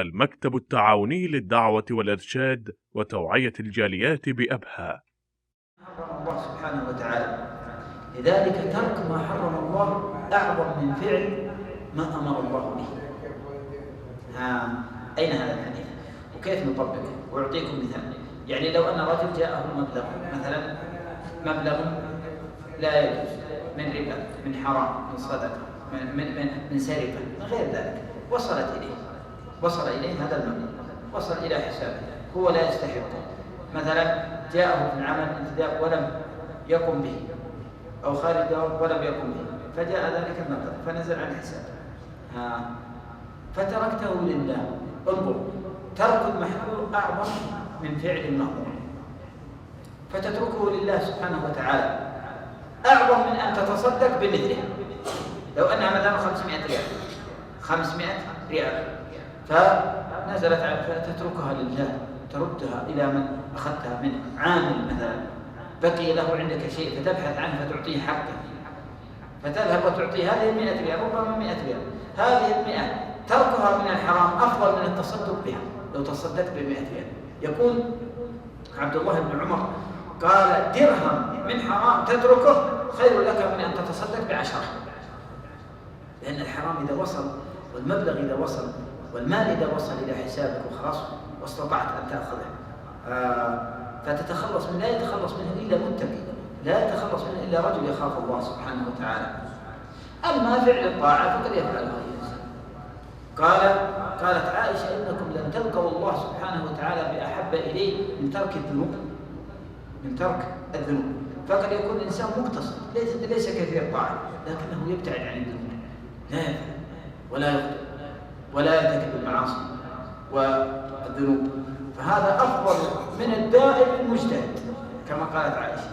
المكتب التعاوني للدعوة والإرشاد وتوعية الجاليات بأبها. حرم الله سبحانه وتعالى، لذلك ترك ما حرم الله أعظم من فعل ما أمر الله به. أين هذا الحديث؟ وكيف نطبقه؟ وأعطيكم مثال. يعني لو أن رجل جاءه مبلغ، مثلا مبلغ لا يجوز، من ربا، من حرام، من صدقة، من سرقة، من غير ذلك، وصل إليه هذا المبلغ، وصل إلى حسابه، هو لا يستحقه. مثلا جاءه في العمل انتداب ولم يقم به، أو خارج ولم يقم به، فجاء ذلك المبلغ فنزل عن حسابه، فتركته لله. انظر، ترك المحظور أعظم من فعل المأمور، فتتركه لله سبحانه وتعالى أعظم من أن تتصدق بمثله. لو أنها مثلا 500 ريال فنزلت فتتركها لله، تردها إلى من أخذتها منه. عامل مثلا بقي له عندك شيء فتبحث عنه فتعطيه حقه، فتذهب وتعطيه هذه 100 ريال، ربما 100 ريال، هذه 100 تركها من الحرام أفضل من التصدق بها. لو تصدقت ب100 ريال، يقول عبد الله بن عمر قال: درهم من حرام تتركه خير لك من أن تتصدق ب10، لأن الحرام إذا وصل، والمبلغ إذا وصل، والمال إذا وصل إلى حسابك وخلاص واستطعت أن تأخذه، فتتخلص منه. لا يتخلص منه إلا متقي، لا يتخلص منه إلا رجل يخاف الله سبحانه وتعالى. أما فعل الطاعة فقد يفعلها الإنسان. قالت عائشة: إنكم لن تلقوا الله سبحانه وتعالى بأحب إليه من ترك الذنوب. فقد يكون الإنسان مقتصد، ليس كثير طاعة، لكنه يبتعد عن الذنوب، لا يفعل ولا يخطئ ولا يرتكب المعاصي والذنوب، فهذا أفضل من الدائم المجتهد، كما قالت عائشة: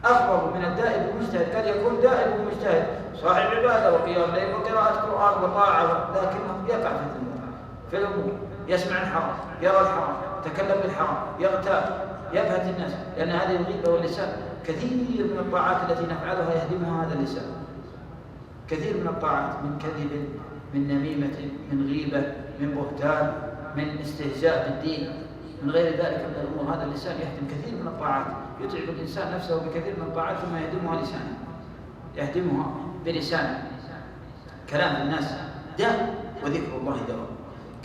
أفضل من الدائم المجتهد. قد يكون دائم المجتهد صاحب عبادة وقيام ليل وقراءة قرآن وطاعة، لكنه يقع في الذنوب، في الأمور، يسمع الحرام، يرى الحرام، يتكلم بالحرام، يغتاب، يبهت الناس، لأن هذه الغيبة واللسان كثير من الطاعات التي نفعلها يهدمها هذا اللسان. كثير من الطاعات، من كذب، من نميمة، من غيبة، من بهتان، من استهزاء بالدين، من غير ذلك من الأمور، هذا اللسان يهدم كثير من الطاعات. يتعب الإنسان نفسه بكثير من الطاعات ثم يهدمها بلسانه. كلام في الناس داء وذكر الله دواء.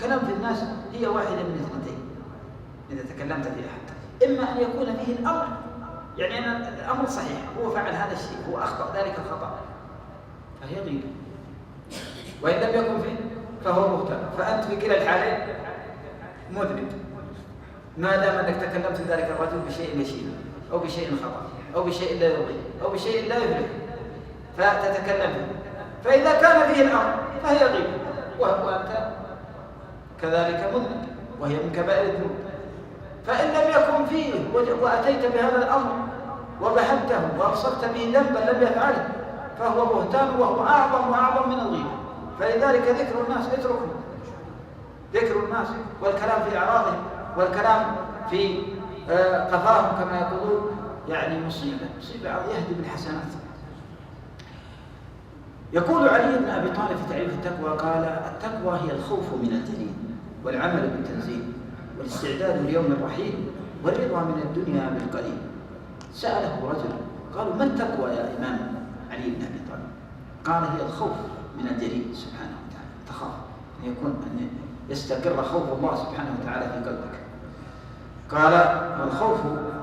كلام في الناس هي واحدة من اثنتين إذا تكلمت فيها، حتى إما أن يكون فيه الأمر، يعني أن الأمر صحيح، هو فعل هذا الشيء، هو أخطأ ذلك الخطأ، فهي غيبة. وإن لم يكن فيه فهو بهتان، فأنت في كلا الحالين مذنب، ما دام أنك تكلمت ذلك الرجل بشيء يشين، أو بشيء خطأ، أو بشيء لا يرضي، أو بشيء لا يفلح، فتتكلم فيه. فإذا كان فيه الأمر فهي غيبة، وأنت كذلك مذنب، وهي من كبائر الذنوب. فإن لم يكن فيه وأتيت بهذا الأمر وبهته وأبصرت به ذنبا لم يفعله، فهو بهتان، وهو أعظم من الغيبة. فلذلك ذكر الناس اتركوا، ذكر الناس والكلام في أعراضهم والكلام في قفاهم كما يقولون، يعني مصيبة يهدم الحسنات. يقول علي بن أبي طالب في تعريف التقوى، قال: التقوى هي الخوف من الجليل، والعمل بالتنزيل، والاستعداد ليوم الرحيل، والرضا من الدنيا بالقليل. سأله رجل، قالوا: ما التقوى يا إمام علي بن أبي طالب؟ قال: هي الخوف من الجليل سبحانه وتعالى، تخاف أن يستقر خوف الله سبحانه وتعالى في قلبك. قال: الخوف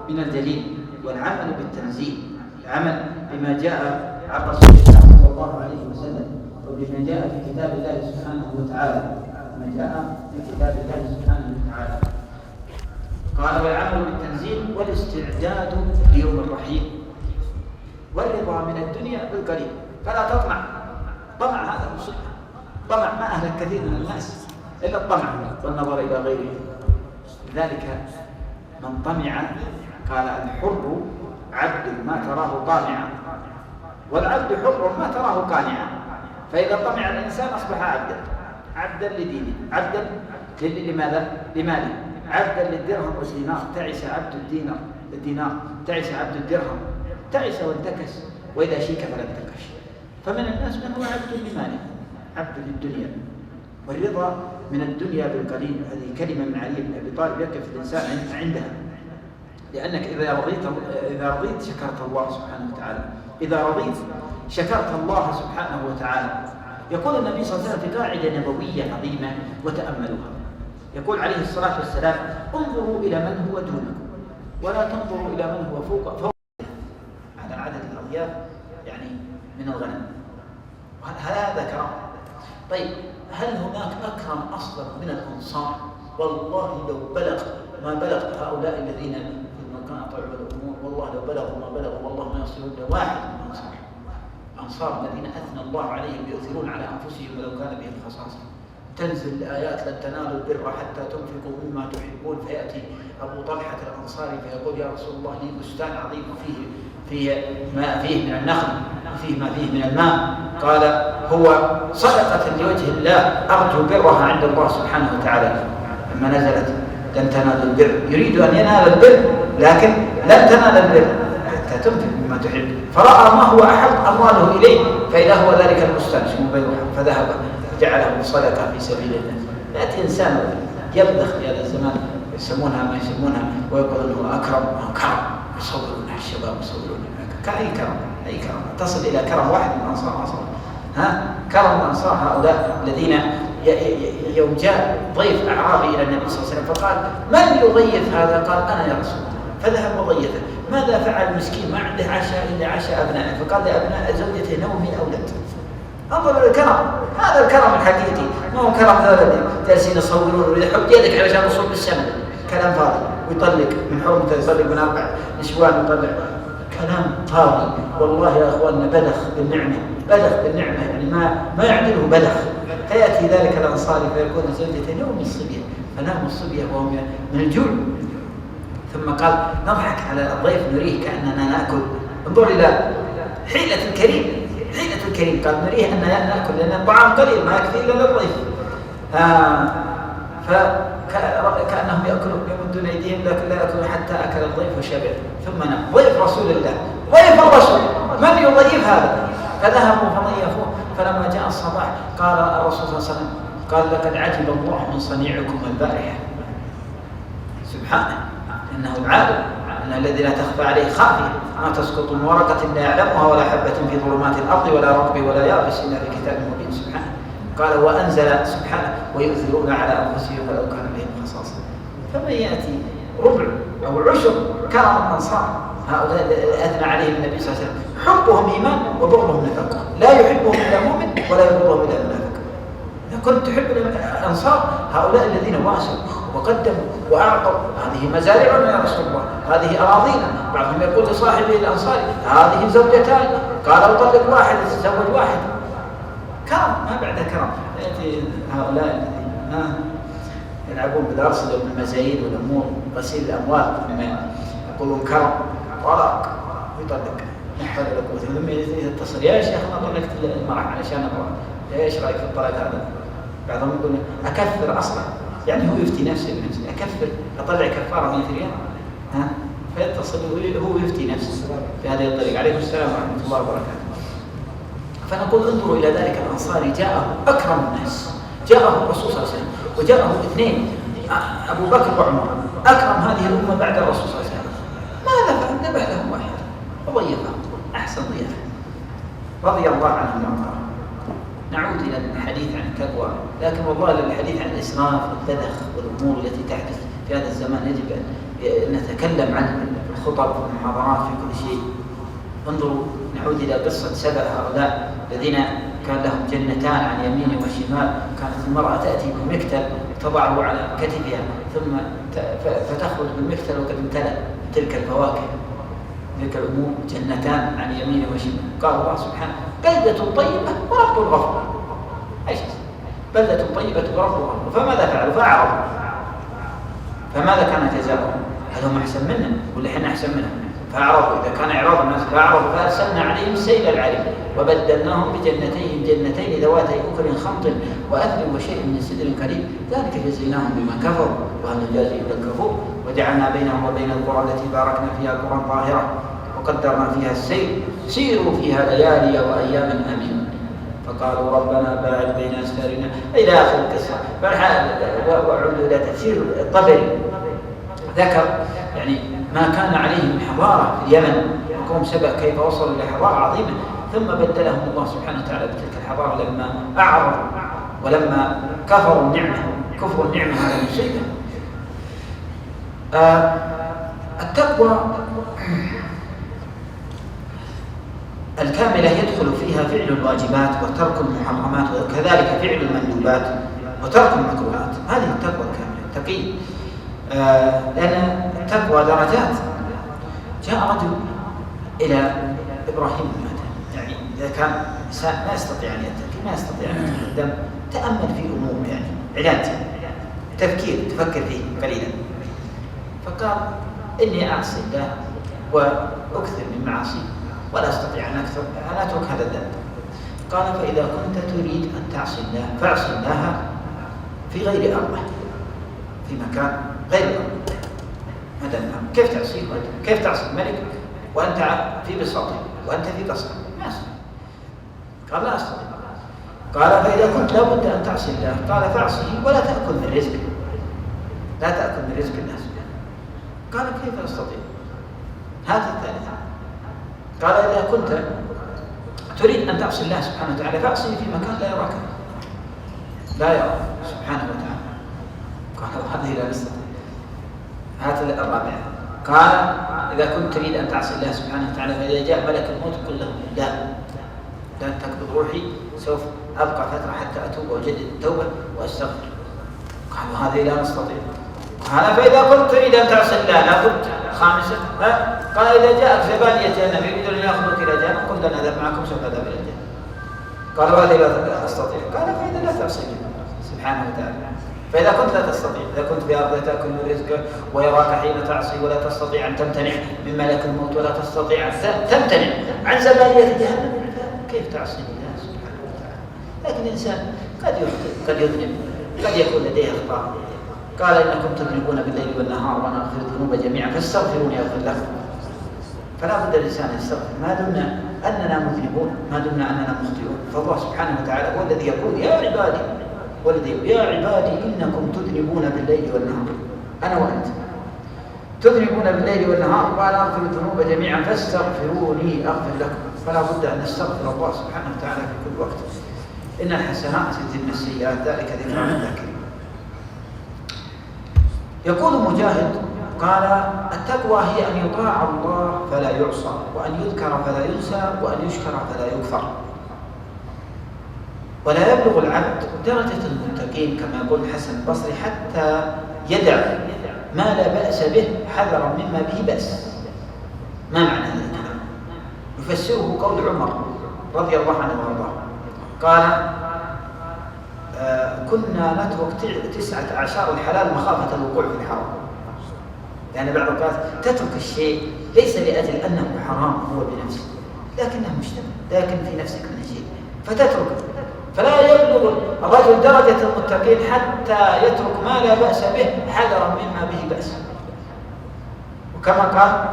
من الجليل، والعمل بالتنزيل، العمل بما جاء عن رسول الله صلى الله عليه وسلم، وبما جاء في كتاب الله سبحانه وتعالى، قال: والعمل بالتنزيل، والاستعداد ليوم الرحيل، والرضا من الدنيا بالقليل. فلا تطمع، هذا مصيبة. طمع ما أهلك كثير من الناس إلا الطمع والنظر إلى غيره. لذلك من طمع، قال: الحر عبد ما تراه طامعا، والعبد حر ما تراه قانعا. فإذا طمع الإنسان أصبح عبدا لدينه، عبدا لماله، عبدا للدرهم والدينار. تعس عبد الدينار، تعس عبد الدرهم، تعس وانتكس، وإذا شيك فلا انتكش. فمن الناس من هو عبد لماله، عبد للدنيا. والرضا من الدنيا بالقليل. هذه كلمة من علي بن أبي طالب يقف الإنسان عندها، لأنك إذا رضيت شكرت الله سبحانه وتعالى. إذا رضيت شكرت الله سبحانه وتعالى. يقول النبي صلى الله عليه وسلم في قاعدة نبوية عظيمة وتأملوها، يقول عليه الصلاة والسلام: انظروا إلى من هو دونكم ولا تنظروا إلى من هو فوق على عدد الأضياف يعني من الغنم. هذا كرم. طيب هل هناك أكرم أصلا من الأنصار؟ والله لو بلغ ما بلغ هؤلاء الذين في المقاطع والأمور، والله لو بلغوا ما بلغوا والله ما يصلون واحد من الأنصار الذين أثنى الله عليهم يؤثرون على أنفسهم ولو كان بهم خصاصة. تنزل الآيات: لن تنالوا البر حتى تنفقوا مما تحبون. فيأتي أبو طلحة الأنصاري فيقول: يا رسول الله لي بستان عظيم فيه ما فيه من النخل وفيه ما فيه من الماء. قال: هو صدقة لوجه الله أرجو برها عند الله سبحانه وتعالى. لما نزلت لن تنالوا البر يريد أن ينال البر، لكن لن تنال البر حتى تنفق مما تحب. فرأى ما هو أحب أمواله إليه فإذا هو ذلك البستان فذهب جعله صدقة في سبيل الله. يأتي إنسان يبذخ في هذا الزمان يسمونها ما يسمونها ويقول أنه أكرم يصورون الشباب يصورون أي كرم تصل إلى كرم واحد من الأنصار أصلا. كرم الأنصار هؤلاء الذين يوم جاء ضيف أعرابي إلى النبي صلى الله عليه وسلم فقال: من يضيف هذا؟ قال: أنا يا رسول الله. فذهب وضيفه. ماذا فعل المسكين؟ ما عنده عشاء إلا عشاء أبنائه، فقال لأبناء زوجته: نومي أولد. انظر الكرم، هذا الكرم الحقيقي، ما هو كرم هذا اللي جالسين يصورون ويحط يدك علشان تصب بالسمن، كلام فاضي. ويطلق من حرمته، يطلق من 4 نسوان، يطلق كلام فاضي. والله يا اخواننا بلغ بالنعمه يعني ما يعدله بلغ. فياتي ذلك الانصاري فيقول لزوجته: نومي الصبيه. فناموا الصبيه وهم من الجوع. ثم قال: نضحك على الضيف نريه كاننا ناكل. انظر الى حيله الكريم. قال: نريه أن نأكل لأن الطعام قليل ما يكفي إلا للضيف. فكأنهم يأكلون يمدون أيديهم لكن لا يأكلون حتى أكل الضيف وشبع. ثم نام. ضيف رسول الله، ضيف الرسول، من يضيف هذا؟ فذهبوا فضيفوه. فلما جاء الصباح قال الرسول صلى الله عليه وسلم: قال: لقد عجب الله من صنيعكم البارحة. سبحانه إنه العالم، أن الذي لا تخفى عليه خافية، ما تسقط من ورقة لا يعلمها ولا حبة في ظلمات الأرض ولا رطب ولا يابس إلا في كتاب مبين. سبحانه. قال: وأنزل سبحانه: ويؤثرون على أنفسهم ولو كان بهم خصاصة. فمن يأتي ربع أو عشر كرم الأنصار هؤلاء أثنى عليهم النبي صلى الله عليه وسلم: حبهم إيمان وبغضهم نفاق، لا يحبهم إلا مؤمن ولا يبغضهم إلا منافق. إذا كنت تحب الأنصار هؤلاء الذين واسوا وقدموا وأعطوا، هذه مزارعنا يا رسول الله، هذه أراضينا. بعضهم يقول لصاحبه الأنصاري: هذه زوجتان، قال: أطلق واحد تزوج واحد. كرم ما بعد كرم. يأتي هؤلاء الذين يلعبون بالأرصدة والمزايد والأمور، غسيل الأموال، يقولون كرم، طلاق، ويطلق. نحفظ لكم ثم يتصل: يا شيخ أنا طلقت المرأة علشان أطلق، إيش رأيك في الطلاق هذا؟ بعضهم يقول: أكفر أصلا، يعني هو يفتي نفسه بنفسه، أكفر أطلع كفارة 100 ريال. فيتصل هو يفتي نفسه بهذه الطريقة. عليكم السلام ورحمة الله وبركاته. فنقول: انظروا إلى ذلك الأنصاري، جاءه أكرم الناس، جاءه الرسول صلى الله عليه وسلم، وجاءه 2 أبو بكر وعمر، أكرم هذه الأمة بعد الرسول صلى الله عليه وسلم. ماذا فعل؟ نبه لهم واحد وضيفهم أحسن ضيافة رضي الله عنهم وارضاهم. نعود إلى الحديث عن التقوى، لكن والله الحديث عن الإسراف والبذخ والأمور التي تحدث في هذا الزمان يجب أن نتكلم عن الخطب والمحاضرات في كل شيء. انظروا، نعود إلى قصة 7 هؤلاء الذين كان لهم جنتان عن يمين وشمال. كانت المرأة تأتي بمكتل تضعه على كتفها ثم فتخرج بالمكتل وقد امتلأ تلك الفواكه تلك الأمور. جنتان عن يمين وشمال. قال الله سبحانه: بلدة طيبة ورب غفور. أي شيء، بلدة طيبة ورب غفور. فماذا فعلوا؟ فأعرضوا. فماذا كان جزاؤهم؟ هل هم أحسن منا ولا إحنا أحسن منهم؟ فأعرضوا. إذا كان إعراض الناس فأعرضوا فأرسلنا عليهم سيل العرم وبدلناهم بجنتين ذواتي أكل خمط وأثل وشيء من سدر قليل، ذلك جزيناهم بما كفروا وهل نجازي إلا الكفور. وجعلنا بينهم وبين القرى التي باركنا فيها قرى طاهرة وقدرنا فيها السير، سيروا فيها ليالي وأيام آمنين. فقالوا ربنا باعد بين أسفارنا إلى آخر القصة. وعودوا إلى تفسير الطبري ذكر يعني ما كان عليه من حضارة في اليمن، وقوم سبأ كيف وصلوا إلى حضارة عظيمة، ثم بدلهم الله سبحانه وتعالى بتلك الحضارة لما أعرضوا ولما كفروا النعمة. كفر النعمة هذا مصيبة. التقوى الكاملة يدخل فيها فعل الواجبات وترك المحرمات، وكذلك فعل المندوبات وترك المكروهات. هذه التقوى الكاملة التقي. لأن التقوى درجات. جاء رجل إلى إبراهيم بن أدهم، يعني إذا كان إنسان ما يستطيع أن يتقي، ما يستطيع أن يتقدم، تأمل في أمور يعني علاج تفكير، تفكر فيه قليلا. فقال إني أعصي الله وأكثر من معاصي ولا أستطيع أن أترك هذا الذنب. قال فإذا كنت تريد أن تعصي الله فاعصي الله في غير أرضه، في مكان غير أرضه. هذا النعم. كيف تعصيه؟ كيف تعصي الملك وأنت في بساطه وأنت في قصر؟ ما أستطيع. قال لا أستطيع. قال فإذا كنت لابد أن تعصي الله قال فاعصيه ولا تأكل من رزقه، لا تأكل من رزق الناس. قال كيف أستطيع؟ هذه الثالثة. قال إذا كنت تريد أن تعصي الله سبحانه وتعالى فاعصيه في مكان لا يراك، لا يراك سبحانه وتعالى. قال هذه لا نستطيع. هذا الرابع. قال إذا كنت تريد أن تعصي الله سبحانه وتعالى فإذا جاء ملك الموت قل له لا تقبض روحي، سوف أبقى فترة حتى أتوب وأجدد التوبة وأستغفر. قالوا هذه لا نستطيع. قال فإذا كنت تريد أن تعصي الله لابد. خامسة قال إذا جاءك زبانية جهنم يريدون أن يأخذوك إلى جهنم قل لن أذهب معكم سوف أذهب إلى الجنة. قالوا هذه لا أستطيع. قال فإذا لا تعصي سبحانه وتعالى. فإذا كنت لا تستطيع، إذا كنت في أرض تأكل من رزقه ويراك حين تعصي ولا تستطيع أن تمتنع من ملك الموت ولا تستطيع أن تمتنع عن زبانية جهنم، كيف تعصي الله سبحانه وتعالى؟ لكن الإنسان قد يذنب، قد يكون لديه أخطاء. قال إنكم تذنبون بالليل والنهار وأنا أغفر الذنوب جميعا فاستغفروني أغفر لكم. فلا بد الإنسان يستغفر ما دمنا أننا مذنبون، ما دمنا أننا مخطئون. فالله سبحانه وتعالى هو الذي يقول يا عبادي إنكم تذنبون بالليل والنهار، أنا وأنت تذنبون بالليل والنهار وأنا أغفر الذنوب جميعا فاستغفروني أغفر لكم. فلا بد أن نستغفر الله سبحانه وتعالى في كل وقت. إن الحسنات يذهبن السيئات ذلك ذكرى للذاكرين. يقول مجاهد قال التقوى هي أن يطاع الله فلا يعصى، وأن يذكر فلا ينسى، وأن يشكر فلا يكفر. ولا يبلغ العبد درجة المتقين كما يقول الحسن البصري حتى يدع ما لا بأس به حذرا مما به بأس. ما معنى هذا الكلام؟ يفسره قول عمر رضي الله عنه وارضاه قال كنا نترك 19 الحلال مخافة الوقوع في الحرام. يعني بعض الأوقات تترك الشيء ليس لأجل أنه حرام هو بنفسه، لكنه مشتبه، لكن في نفسك من شيء فتتركه. فلا يبلغ الرجل درجة المتقين حتى يترك ما لا بأس به حذرا مما به بأس. وكما قال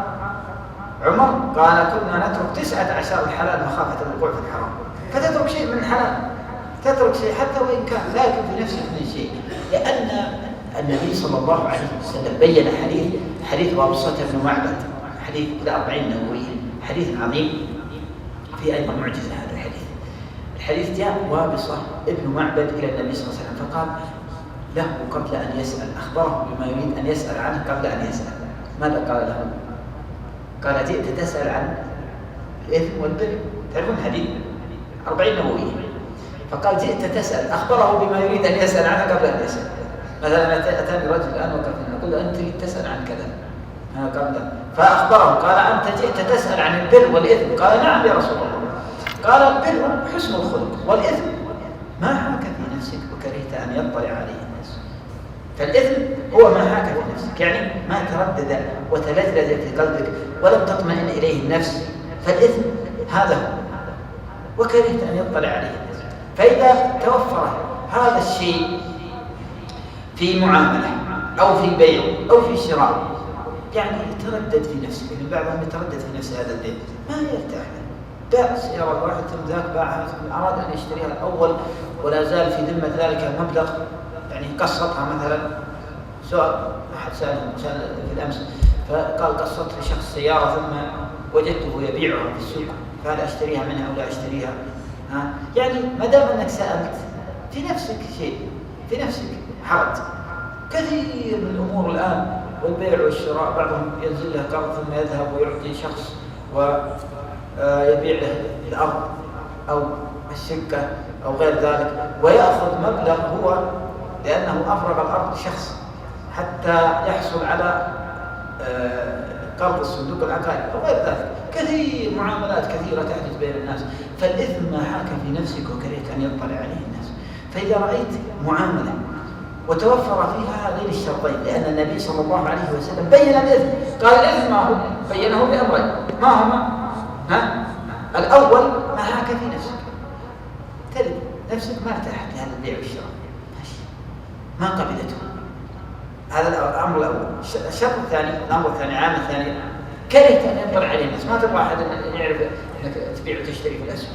عمر قال كنا نترك 19 الحلال مخافة الوقوع في الحرام. فتترك شيء من الحلال، تترك شيء حتى وإن كان، لكن في نفسك من شيء. لأن النبي صلى الله عليه وسلم بين حديث وابصة بن معبد، حديث ال40 نووية، حديث عظيم في أيضا معجزة. هذا الحديث جاء وابصة ابن معبد إلى النبي صلى الله عليه وسلم فقال له قبل أن يسأل، أخبره بما يريد أن يسأل عنه قبل أن يسأل. ماذا قال له؟ قال جئت تسأل عن الإثم والبر. تعرفون حديث 40 نووية. فقال جئت تسأل، أخبره بما يريد أن يسأل عنه قبل أن يسأل. مثلا أتاني رجل الآن وقفنا أقول أنت تريد تسأل عن كذا فأخبره قال أنت جئت تسأل عن البر والإثم. قال نعم يا رسول الله. قال البر حسن الخلق والإثم ما حاك في نفسك وكرهت أن يطلع عليه الناس. فالإثم هو ما حاك في نفسك، يعني ما تردد وتلذذ في قلبك ولم تطمئن إليه النفس، فالإثم هذا هو، وكرهت أن يطلع عليه الناس. فإذا توفر هذا الشيء في معاملة أو في بيع أو في شراء، يعني يتردد في نفسك، يعني بعضهم يتردد في نفس هذا البيت ما يرتاح له، باع سيارة الواحد ثم ذاك باعها ثم أراد أن يشتريها الأول ولا زال في ذمة ذلك المبلغ، يعني قسطها مثلا. سؤال أحد سأل في الأمس فقال قسطت لشخص سيارة ثم وجدته يبيعها في السوق، فهل أشتريها منها أو لا أشتريها؟ يعني ما دام أنك سألت في نفسك شيء، في نفسك حرج. كثير من الأمور الآن والبيع والشراء، بعضهم ينزل له قرض ثم يذهب ويعطي شخص ويبيع له الأرض أو الشقة أو غير ذلك، ويأخذ مبلغ هو لأنه أفرغ الأرض لشخص حتى يحصل على قرض الصندوق العقاري أو غير ذلك. كثير معاملات كثيرة تحدث بين الناس، فالإثم ما حاك في نفسك وكرهت أن يطلع عليه الناس. فإذا رأيت معاملة وتوفر فيها هذين الشرطين، لأن النبي صلى الله عليه وسلم بين الإثم، قال الإثم ما هو؟ بينه بأمرين، ما هما؟ الأول ما حاك في نفسك، تجد نفسك ما ارتاحت لهذا البيع والشراء، ما قبلته، هذا الأمر الأول. الشرط الثاني، الأمر الثاني، عام الثاني، كرهت أن ينظر عليه الناس، ما تبغى أحد يعرف أنك تبيع وتشتري في الأسهم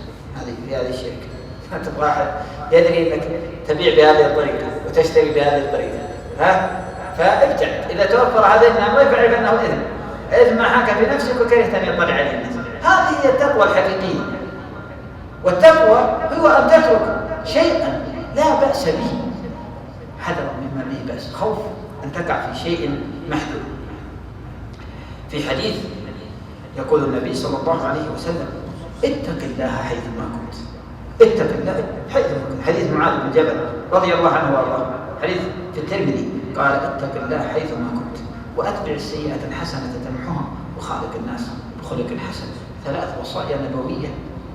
في هذه الشركة، ما تبغى أحد يدري أنك تبيع بهذه الطريقة وتشتري بهذه الطريقة، فابتعد. إذا توفر هذين الأمرين فاعرف أنه إثم، إثم ما حاك في نفسك وكرهت أن يطلع عليه الناس. هذه هي التقوى الحقيقية. والتقوى هو أن تترك شيئا لا بأس به حذرا مما به بأس، خوف أن تقع في شيء محدود. في حديث يقول النبي صلى الله عليه وسلم: اتق الله حيثما كنت، اتق الله حيثما كنت. حديث معاذ بن جبل رضي الله عنه وارضاه، حديث في الترمذي، قال: اتق الله حيثما كنت وأتبع السيئة الحسنة تمحها وخالق الناس بخلق حسن. 3 وصايا نبوية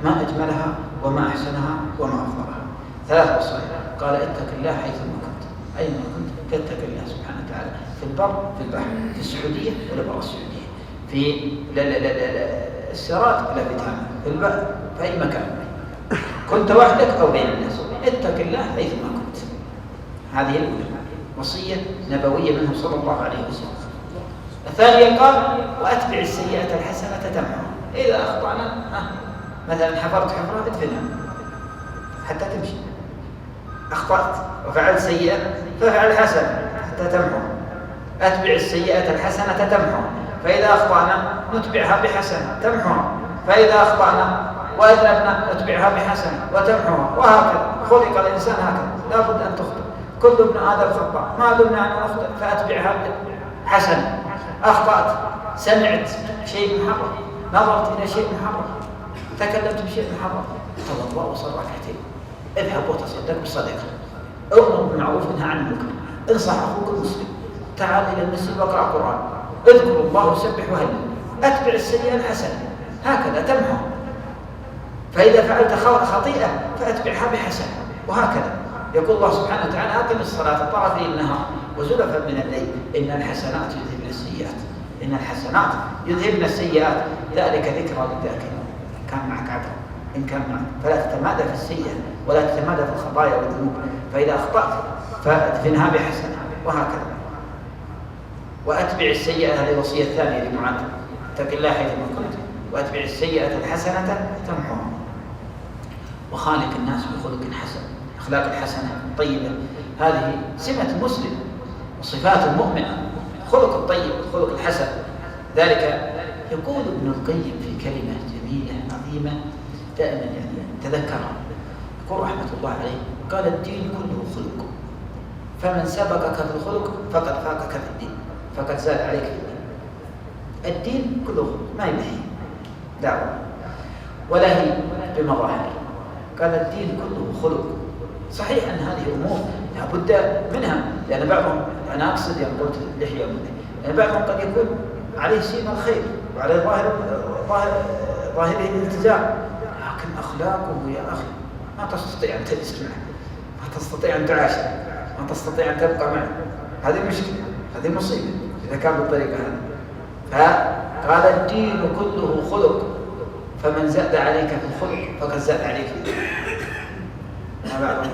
ما أجملها وما أحسنها وما أفضلها. 3 وصايا، قال: اتق الله حيثما كنت، أينما كنت تتق الله سبحانه وتعالى، في البر في البحر، في السعودية ولا برا السعودية، في السيارات ولا في تامة، في البحر، في أي مكان، كنت وحدك أو بين الناس، اتق الله حيثما كنت. هذه الأولى، وصية نبوية منه صلى الله عليه وسلم. الثانية قال: وأتبع السيئة الحسنة تمحها. إذا أخطأنا مثلا حفرت حفرة ادفنها حتى تمشي، أخطأت وفعلت سيئة ففعل حسنة حتى تمحها. أتبع السيئة الحسنة تمحها، فإذا أخطأنا نتبعها بحسنة تمحها، فإذا أخطأنا وأذنبنا نتبعها بحسنة وتمحها، وهكذا. خلق الإنسان هكذا، لا بد أن تخطئ، كل ابن آدم خطأ، ما دمنا أن نخطئ فأتبعها بحسنة. أخطأت، سمعت شيء محرم، نظرت إلى شيء محرم، تكلمت بشيء محرم، توضأ وصل ركعتين، اذهب وتصدق بصدقة، أمر بالمعروف وانهى عن المنكر، انصح أخوك المسلم، تعال إلى المسجد واقرأ قرآن، اذكر الله وسبح وهلل، أتبع السيئة الحسنة، هكذا تمحى. فإذا فعلت خطيئة فأتبعها بحسنة، وهكذا. يقول الله سبحانه وتعالى: أقم الصلاة طرفي النهار وزلفا من الليل إن الحسنات يذهبن السيئات، إن الحسنات يذهبن السيئات، ذلك ذكرى للذاكرين. كان معك عدل إن كان معك، فلا تتمادى في السيئة ولا تتمادى في الخطايا والذنوب، فإذا أخطأت فأدفنها بحسنة، وهكذا. وأتبع السيئة، هذه الوصية الثانية لمعاذ: اتق الله حيثما كنت وأتبع السيئة الحسنة تمحها وخالق الناس بخلق حسن. أخلاق الحسنة الطيبة هذه سمة المسلم وصفات المؤمن، خلق الطيب خلق الحسن. ذلك يقول ابن القيم في كلمة جميلة عظيمة دائما يعني تذكرها، يقول رحمة الله عليه: قال: الدين كله خلق، فمن سبقك في الخلق فقد فاقك في الدين، فقد زاد عليك في الدين. الدين كله خلق، ما ينهي دعوة ولا هي بمظاهر. قال: الدين كله خلق. صحيح أن هذه أمور لا بد منها، لأن بعضهم، أنا أقصد يعني قلت اللحية، لأن بعضهم قد يكون عليه سيما الخير وعليه ظاهره الالتزام، لكن أخلاقه يا أخي ما تستطيع أن تجلس معه، ما تستطيع أن تعاشر، ما تستطيع أن تبقى معه. هذه مشكلة، هذه مصيبة إذا كان بالطريقة هذه. فقال: الدين كله خلق، فمن زاد عليك في الخلق فقد زاد عليك في الدين. ما بعضهم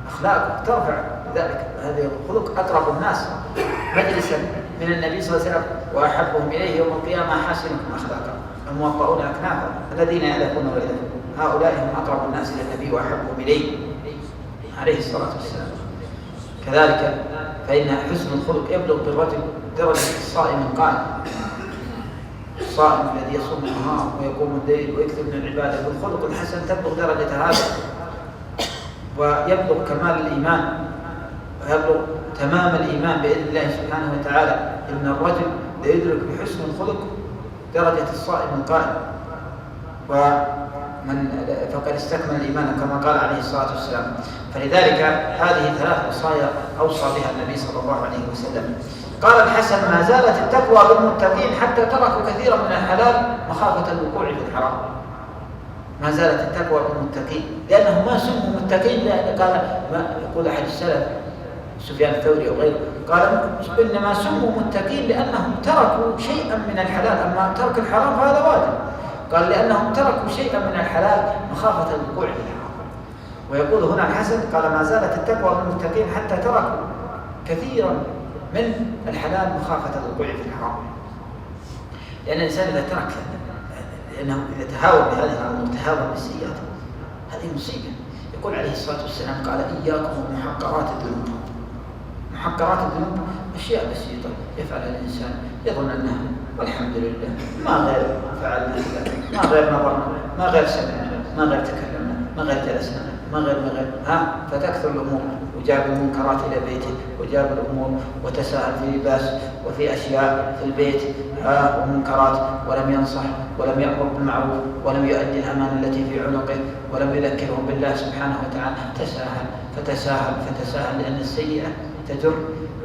أخلاقه ترفع ذلك، هذه الخلق أقرب الناس مجلسا من النبي صلى الله عليه وسلم وأحبهم إليه يوم القيامة أحاسنكم أخلاقا الموطؤون أكنافا الذين يألفون ويألفون هؤلاء هم أقرب الناس إلى النبي وأحبهم إليه عليه الصلاة والسلام. كذلك فإن حسن الخلق يبلغ بالرجل درجة الصائم القائم، الصائم الذي يصوم النهار ويقوم الليل ويكثر من العبادة بالخلق الحسن تبلغ درجة هذا، ويبلغ كمال الإيمان ويبلغ تمام الإيمان بإذن الله سبحانه وتعالى. إن الرجل ليدرك بحسن الخلق درجة الصائم القائم، ومن فقد استكمل الإيمان كما قال عليه الصلاة والسلام. فلذلك هذه 3 وصايا أوصى بها النبي صلى الله عليه وسلم. قال الحسن: ما زالت التقوى بالمتقين حتى تركوا كثيرا من الحلال مخافة الوقوع في الحرام. ما زالت التقوى بالمتقين لأنهم ما سموا متقين، قال ما يقول أحد السلف سفيان الثوري وغيره قال إنما سموا متقين لأنهم تركوا شيئا من الحلال، أما ترك الحرام فهذا واجب. قال لأنهم تركوا شيئا من الحلال مخافة الوقوع في الحرام. ويقول هنا الحسن قال: ما زالت التقوى بالمتقين حتى تركوا كثيرا من الحلال مخافة الوقوع في الحرام. لأن الإنسان إذا ترك لأنه إذا تهاون بهذه الأمور تهاون بالسيئات هذه مصيبة. يقول عليه الصلاة والسلام قال: إياكم ومحقرات الذنوب. محقرات الذنوب أشياء بسيطة يفعل الإنسان يظن أنها والحمد لله ما غير فعلنا ما غير نظرنا ما غير سمعنا ما غير تكلمنا ما غير جلسنا ما غير فتكثر الأمور، وجاب المنكرات إلى بيته وجاب الأمور وتساهل في لباس وفي أشياء في البيت ومنكرات، ولم ينصح ولم يأمر بالمعروف ولم يؤدي الأمانة التي في عنقه ولم يذكرهم بالله سبحانه وتعالى. فتساهل لأن السيئة تجر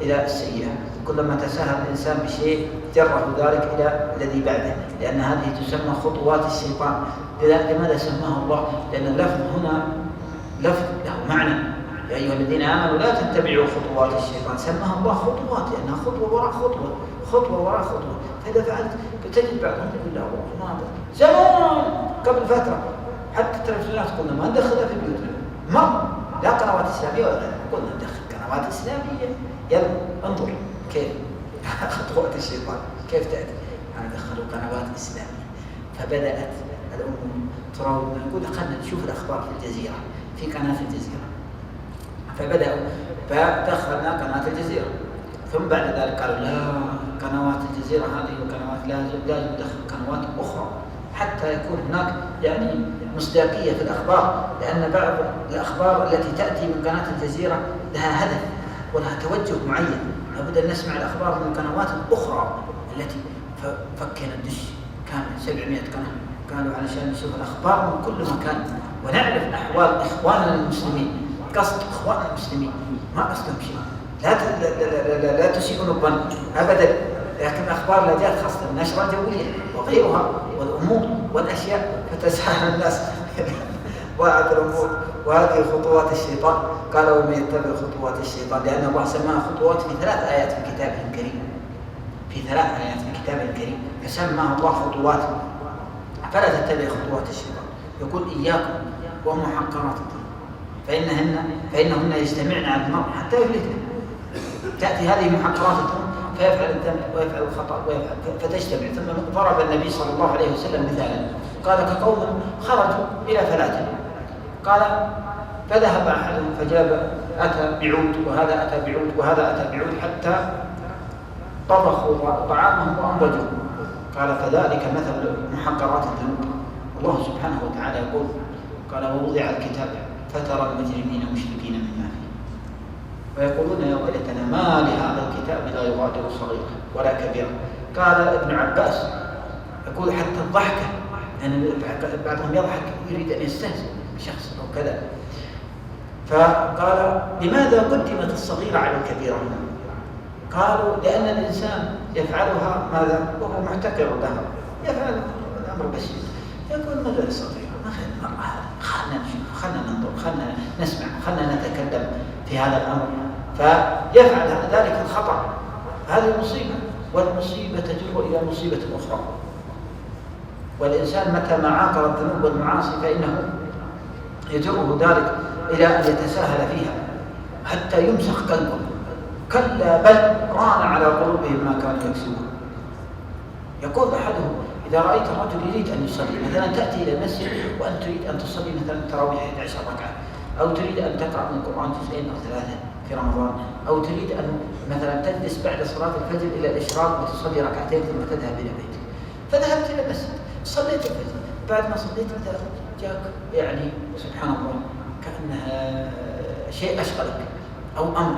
إلى السيئة. كلما تساهل الإنسان بشيء جره ذلك إلى الذي بعده، لأن هذه تسمى خطوات الشيطان. لماذا سماها الله؟ لأن اللفظ هنا لفظ له معنى. يا أيها الذين آمنوا لا تتبعوا خطوات الشيطان. سماها الله خطوات لأنها خطوة وراء خطوة خطوة وراء خطوة. فإذا فعلت بتجد بعضهم يقول لا والله ما أدري زمان قبل فترة حتى التلفزيونات قلنا ما ندخلها في بيوتنا لا قنوات إسلامية ولا غيرها، قلنا ندخل قنوات إسلامية. يلا انظر كيف خطوات الشيطان كيف تأتي. دخلوا قنوات إسلامية فبدأت الأمور تراود. نقول خلنا نشوف الأخبار في الجزيرة في قناة الجزيرة، فدخلنا قناة الجزيرة. ثم بعد ذلك قالوا لا قنوات الجزيرة هذه وقنوات لازم ندخل قنوات أخرى حتى يكون هناك يعني مصداقية في الأخبار، لأن بعض الأخبار التي تأتي من قناة الجزيرة لها هدف ولها توجه معين. لابد أن نسمع الأخبار من القنوات الأخرى التي فكنا الدش كان 700 قناة قالوا علشان نشوف الأخبار من كل مكان ونعرف أحوال إخواننا المسلمين. قصد إخواننا المسلمين ما قصدهم شيء، لا تسيئون الظن أبدا، لكن الأخبار لا جاءت خاصة النشرة الجوية وغيرها والأمور والأشياء فتساهل الناس وعد الأمور. وهذه خطوات الشيطان. قال ومن يتبع خطوات الشيطان، لأن الله سماها خطوات في 3 آيات في كتابه الكريم، في 3 آيات في كتابه الكريم فسماها الله خطوات. فلا تتبع خطوات الشيطان. يقول إياكم ومحقرات الذنوب فإنهن يجتمعن على المرء حتى يفلته. تأتي هذه محقرات الذنوب فيفعل الذنب ويفعل الخطأ فتجتمع. ثم ضرب النبي صلى الله عليه وسلم مثالا قال كقوم خرجوا إلى فلاة قال فذهب أحدهم أتى بعود وهذا أتى بعود وهذا أتى بعود حتى طبخوا طعامهم وأنضجوا. قال فذلك مثل محقرات الذنوب. الله سبحانه وتعالى يقول قال ووضع الكتاب فترى المجرمين مشركين مما فيه ويقولون يا ويلتنا ما لهذا الكتاب لا يغادر صغيرة ولا كبيرة. قال ابن عباس يقول حتى الضحكة يعني بعضهم يضحك يريد أن يستهزئ بشخص أو كذا. فقال لماذا قدمت الصغيرة على الكبيرة؟ قالوا لأن الإنسان يفعلها ماذا وهو محتقر لها، يفعل الأمر بسيط يقول ما غير صغيرة ما خير المرأة خلنا نشوف خلنا ننظر خلنا نسمع خلنا نتكلم في هذا الأمر فيفعل ذلك الخطأ. هذه مصيبة، والمصيبة تجر إلى مصيبة أخرى. والإنسان متى ما عاقر الذنوب والمعاصي فإنه يجره ذلك إلى أن يتساهل فيها حتى يمسخ قلبه كلا بل ران على قلوبهم ما كانوا يكسبون. يقول أحدهم إذا رأيت الرجل يريد أن يصلي مثلا، تأتي إلى المسجد وأن تريد أن تصلي مثلا تراويح 11 ركعة، أو تريد أن تقرأ من القرآن جزئين أو 3 في رمضان، أو تريد أن مثلا تجلس بعد صلاة الفجر إلى الإشراق وتصلي ركعتين ثم تذهب إلى بيتك، فذهبت إلى المسجد صليت الفجر، بعد ما صليت جاك يعني سبحان الله كأنها شيء أشغلك أو أمر،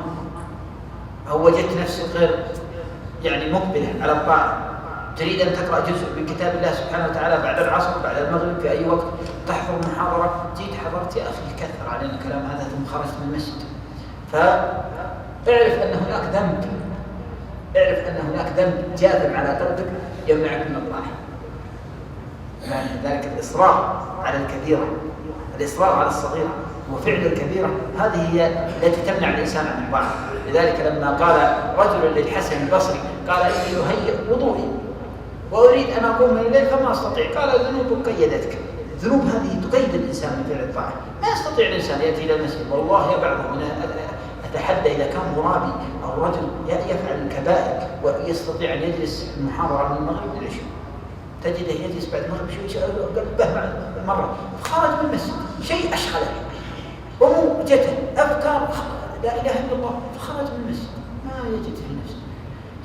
أو وجدت نفسك غير يعني مقبلة على الطاعة، تريد أن تقرأ جزء من كتاب الله سبحانه وتعالى بعد العصر بعد المغرب في أي وقت، تحضر محاضرة، جيت حضرت يا أخي كثر علينا كلام هذا ثم خرجت من المسجد. فاعرف أن هناك ذنب، اعرف أن هناك ذنب جاثم على قلبك يمنعك من الطاعة. يعني ذلك الإصرار على الكبيرة، الإصرار على الصغيرة وفعل الكبيرة، هذه هي التي تمنع الإنسان عن الطاعة. لذلك لما قال رجل للحسن البصري قال إني أهيئ وضوئي وأريد أن أقوم من الليل فما أستطيع، قال ذنوبك قيدتك. الذنوب هذه تقيد الإنسان من فعل الطاعة، ما يستطيع الإنسان يأتي إلى المسجد، والله يا بعضهم أتحدى إذا كان مرابي أو رجل يفعل الكبائر ويستطيع أن يجلس المحاضرة من المغرب للعشاء، تجده يجلس بعد المغرب شوي قلبه مرة، خرج من المسجد شيء أشغله وموجته أفكار لا إله إلا الله، فخرج من المسجد ما يجد في نفسه.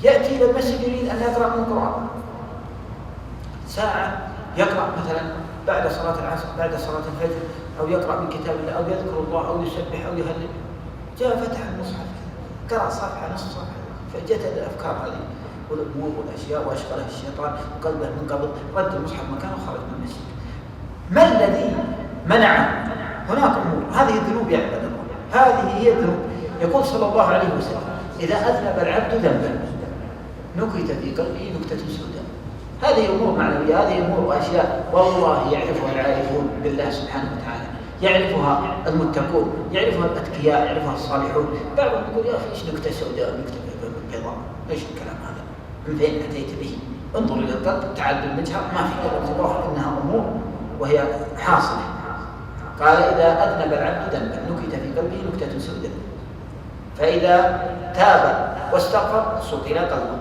يأتي إلى المسجد يريد أن يقرأ من القرآن ساعة، يقرأ مثلا بعد صلاة العصر بعد صلاة الفجر، أو يقرأ من كتاب الله أو يذكر الله أو يسبح أو يهلل، جاء فتح المصحف قرأ صفحة نصف صفحة، فجت الأفكار هذه والأمور والأشياء وأشغله الشيطان وقلبه من قبل، رد المصحف مكانه وخرج من المسجد. ما الذي منعه؟ هناك أمور، هذه الذنوب يا عباد الله، هذه هي الذنوب. يقول صلى الله عليه وسلم إذا أذنب العبد ذنبا نكت في قلبه نكتة سوداء. هذه أمور معنوية، هذه أمور وأشياء والله يعرفها العارفون بالله سبحانه وتعالى، يعرفها المتقون، يعرفها الأتقياء، يعرفها الصالحون. بعضهم يقول يا أخي إيش نكتة سوداء ونكتة بيضاء، إيش الكلام هذا؟ من فين أتيت به؟ انظر إلى القلب، تعال بالمجهر، ما في كلام الله، إنها أمور وهي حاصلة. قال إذا أذنب العبد ذنبا نكت في قلبه نكتة سوداء، فإذا تاب واستغفر صقل قلبه،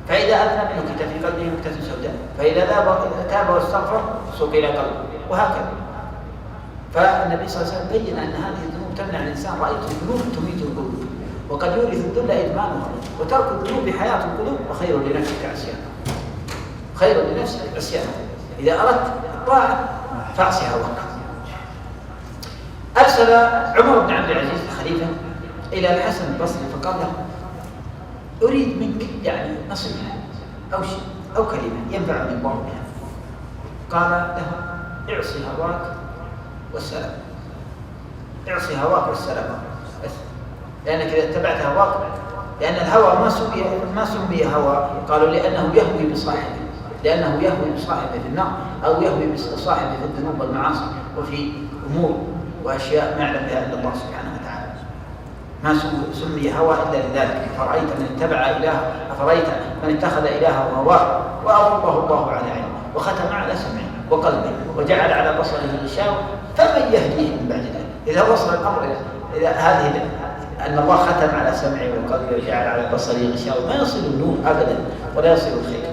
فإذا أذنب نكت في قلبه نكتة سوداء، فإذا تاب واستغفر صقل قلبه، وهكذا. فالنبي صلى الله عليه وسلم بين أن هذه الذنوب تمنع الإنسان. رأيت الذنوب تميت القلوب وقد يورث الذل إدمانها، وترك الذنوب حياة القلوب وخير لنفسك عصيانها، خير لنفسك عصيانها. إذا أردت الطاعة فاعصي هواك. أرسل عمر بن عبد العزيز الخليفة إلى الحسن البصري فقال له أريد منك يعني نصيحة أو شيء أو كلمة ينفعني الله بها. قال له اعصي هواك والسلام، اعصي هواك والسلام بس، لأنك إذا اتبعت هواك، لأن الهوى ما سمي هوى، قالوا لأنه يهوي بصاحبه، لأنه يهوي بصاحبه في النار أو يهوي بصاحبه في الذنوب والمعاصي وفي أمور وأشياء ما يعلم بها إلا الله سبحانه وتعالى. ما سمي هوى إلا لذلك. أفرأيت من اتخذ إلهه هواه وأضله الله على علمه وختم على سمعه وقلبه وجعل على بصره غشاوة فمن يهديه من بعد ذلك. إذا وصل الأمر إلى هذه أن الله ختم على سمعه وقلبه وجعل على بصره غشاوة، ما يصل النور أبدا ولا يصل الخير.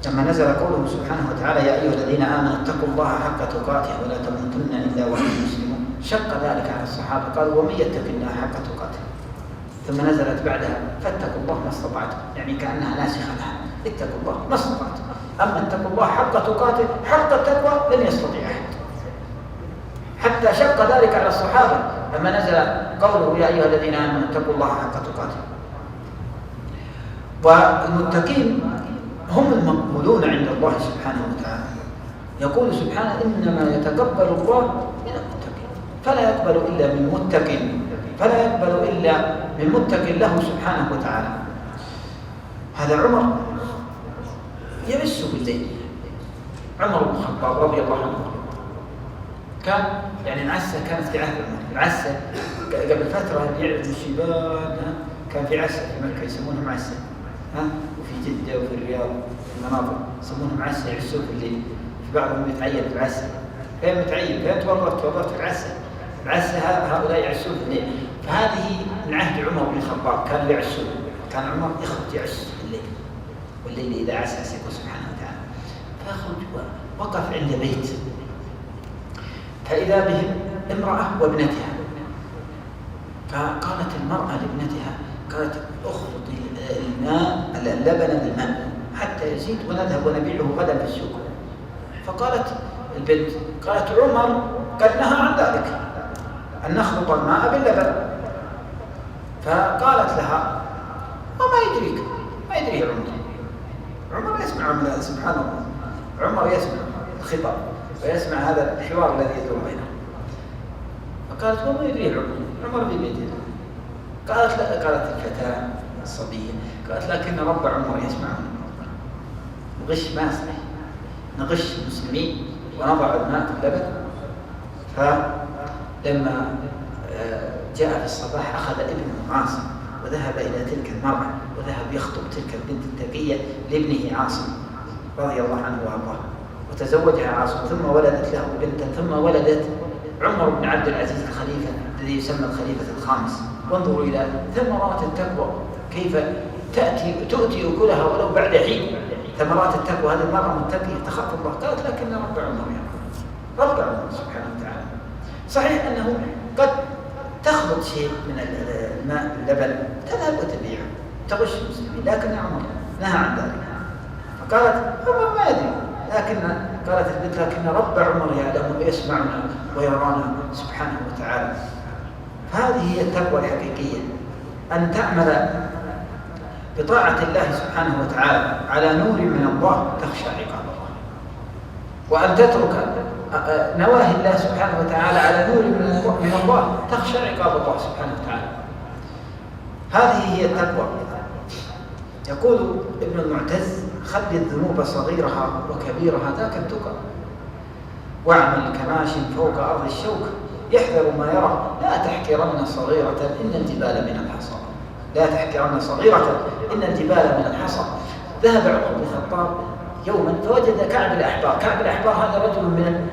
لما نزل قوله سبحانه وتعالى يا أيها الذين آمنوا اتقوا الله حق تقاته ولا تموتن إلا وأنتم مسلمون، شق ذلك على الصحابة، قالوا ومن يتق الله حق تقاته. ثم نزلت بعدها فاتقوا الله ما استطعتم، يعني كأنها ناسخة لها، اتقوا الله ما استطعتم. أما اتقوا الله حق تقاته، حق التقوى لن يستطيع أحد، حتى شق ذلك على الصحابة لما نزل قوله يا أيها الذين آمنوا اتقوا الله حق تقاته. والمتقين هم المقبولون عند الله سبحانه وتعالى. يقول سبحانه إنما يتقبل الله من المتقين، فلا يقبل إلا من متق، فلا يقبل إلا من متق له سبحانه وتعالى. هذا عمر يمس بالليل. عمر بن الخطاب رضي الله عنه كان يعني العسة كانت في عهد عمر. العسة قبل فترة يعرف الشيبان كان في عسة في مكة يسمونهم عسة، وفي جدة وفي الرياض في المناطق يسمونهم عسة، يعسون في الليل. في بعضهم يتعين في العسة، فين متعين فين توظفت في العسة. العسة هؤلاء يعسون في الليل. فهذه من عهد عمر بن الخطاب كانوا يعسون، كان عمر يخرج يعس الليل، والليل إذا عسى يقول سبحانه وتعالى، فيخرج وقف عند بيت، فإذا بهم امرأة وابنتها، فقالت المرأة لابنتها، قالت اخلطي الماء اللبن بالماء حتى يزيد ونذهب ونبيعه غدا في السوق. فقالت البنت، قالت عمر قد نهى عن ذلك أن نخلط الماء باللبن. فقالت لها وما يدريك، ما يدري عمر يسمع سبحان الله، عمر يسمع الخطاب ويسمع هذا الحوار الذي يدور بينهم. فقالت وما يدري عمر في بيته. قالت الفتاة الصبية، قالت لكن رب عمر يسمعنا، نغش ما يسمع، نغش المسلمين ونضع الماء في اللبن. فلما جاء في الصباح أخذ ابنه عاصم وذهب إلى تلك المرأة وذهب يخطب تلك البنت التقية لابنه عاصم رضي الله عنه وارضاه، وتزوجها عاصم ثم ولدت له بنتا، ثم ولدت عمر بن عبد العزيز الخليفة الذي يسمى الخليفة الخامس. وانظروا إلى ثمرات التقوى كيف تؤتي أكلها ولو بعد حين. ثمرات التقوى، هذه المرأة متقية تخاف الله، قالت لكن رب عمر رب عمر سبحانه وتعالى. صحيح أنه قد تخلط شيء من الماء اللبن تذهب وتبيعه تغش المسلمين، لكن عمر نهى عن ذلك. فقالت عمر ما يدري، قالت البنت لكن رب عمر يعلم ويسمعنا ويرانا سبحانه وتعالى. فهذه هي التقوى الحقيقية، أن تعمل بطاعة الله سبحانه وتعالى على نور من الله تخشى عقاب الله، وأن تترك نواهي الله سبحانه وتعالى على نور من الله تخشى عقاب الله سبحانه وتعالى. هذه هي التقوى. يقول ابن المعتز خل الذنوب صغيرها وكبيرها ذاك التقى، واعمل كماش فوق أرض الشوك يحذر ما يرى، لا تحكرن صغيرة إن الجبال من الحصى، لا تحكرن صغيرة إن الجبال من الحصى. ذهب عمر بن الخطاب يوما فوجد كعب الأحبار. كعب الأحبار هذا رجل من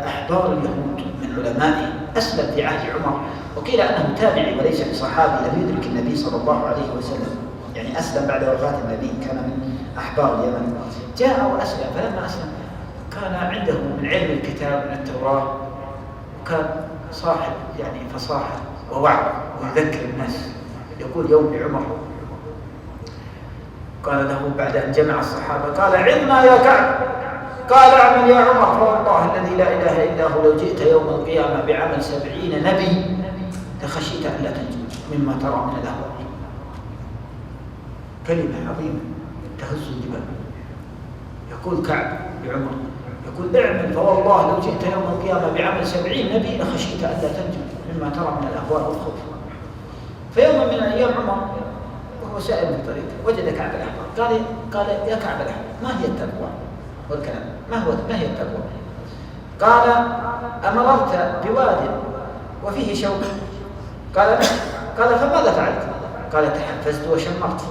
أحبار اليهود من علمائه، أسلم في عهد عمر، وقيل أنه تابعي وليس بصحابي، لم يدرك النبي صلى الله عليه وسلم، يعني أسلم بعد وفاة النبي، كان من أحبار اليمن. جاء وأسلم، فلما أسلم كان عنده من علم الكتاب من التوراة، وكان صاحب يعني فصاحة ووعظ ويذكر الناس. يقول يوم لعمر، قال له بعد أن جمع الصحابة، قال عظنا يا كعب، قال اعمل يا عمر، فوالله الذي لا إله إلا هو لو جئت يوم القيامة بعمل 70 نبي لخشيت أن لا تنجو مما ترى من الأهواء. كلمة عظيمة تهز الجبال. يقول كعب لعمر، يقول اعمل فوالله لو جئت يوم القيامة بعمل 70 نبي لخشيت أن لا تنجو مما ترى من الأهواء والخوف. فيوم من الأيام عمر وهو سائر في طريقه وجد كعب الأحبار، قال يا كعب الأحبار ما هي التقوى؟ والكلام ما هي التقوى؟ قال أمررت بواد وفيه شوك؟ قال فماذا فعلت؟ قال تحفزت وشمرت.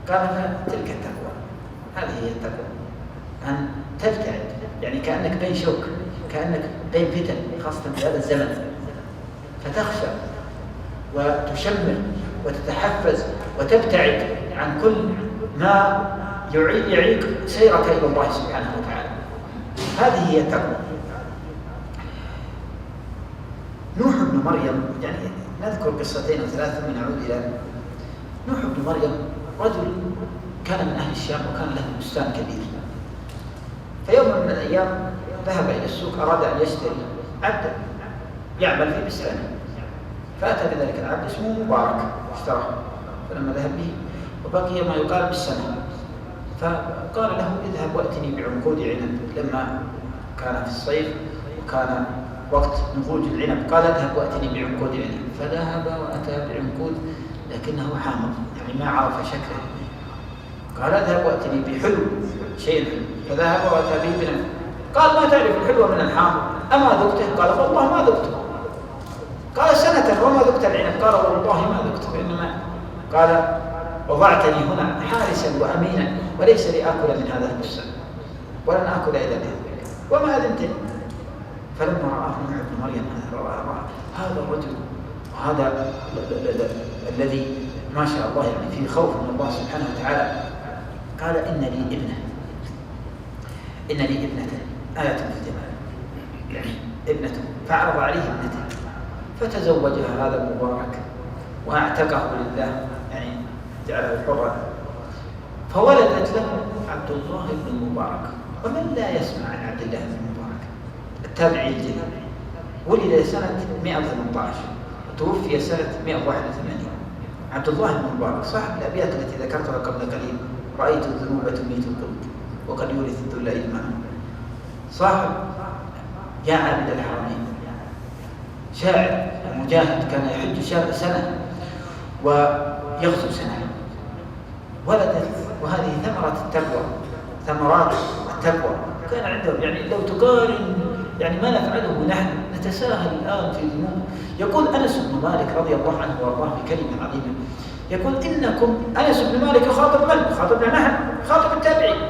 قال فتلك التقوى، هذه هي التقوى، أن تبتعد، يعني كأنك بين شوك، كأنك بين فتن، خاصة في هذا الزمن، فتخشى وتشمر وتتحفز وتبتعد عن كل ما يعيق سيرك إلى الله سبحانه وتعالى. هذه هي التقوى. نوح بن مريم، يعني نذكر قصتين أو ثلاثة ثم نعود إلى نوح بن مريم. رجل كان من أهل الشام وكان له بستان كبير، فيوم من الأيام ذهب إلى السوق، أراد أن يشتري عبدا يعمل في بستانه، فأتى بذلك العبد اسمه مبارك، اشتراه. فلما ذهب به وبقي ما يقارب السنة، فقال له اذهب وأتني بعنقود عنب، لما كان في الصيف وكان وقت نضوج العنب، قال اذهب وأتني بعنقود عنب. فذهب وأتى بعنقود لكنه حامض، يعني ما عرف شكله. قال اذهب وأتني بحلو، شيء حلو. فذهب وأتى به بنفسه. قال ما تعرف الحلو من الحامض؟ أما ذقته؟ قال والله ما ذقته. قال سنة وما ذقت العنب؟ قال والله ما ذقته، إنما قال وضعتني هنا حارسا وأمينا وليس لي آكل من هذا البستان ولن آكل إلا بإذنك وما أذنتني. فلما رآه نوح بن مريم هذا الرجل وهذا الذي ما شاء الله يعني فيه خوف من الله سبحانه وتعالى. قال إن لي ابنة آية في الجمال، يعني ابنته، فعرض عليه ابنته فتزوجها هذا المبارك واعتقه لله، يعني جعله حرا، فولدت له عبد الله بن المبارك. ومن لا يسمع عن عبد الله بن المبارك التابعي الجليل؟ ولد سنة 118 وتوفي سنة 181. عبد الله بن المبارك صاحب الأبيات التي ذكرتها قبل قليل: رأيت الذنوب تميت القلوب وقد يورث الذل إدمانا. صاحب يا عابد الحرمين، شاعر ومجاهد، كان يحج سنة ويغزو سنة. ولدت، وهذه ثمرة التقوى، ثمرات التقوى كان عندهم. يعني لو تقارن يعني ما نفعله نحن، نتساهل الآن في ذنوب. يقول أنس بن مالك رضي الله عنه وارضاه بكلمة عظيمة، يقول إنكم، أنس بن مالك يخاطب من؟ يخاطبنا نحن، يخاطب التابعين،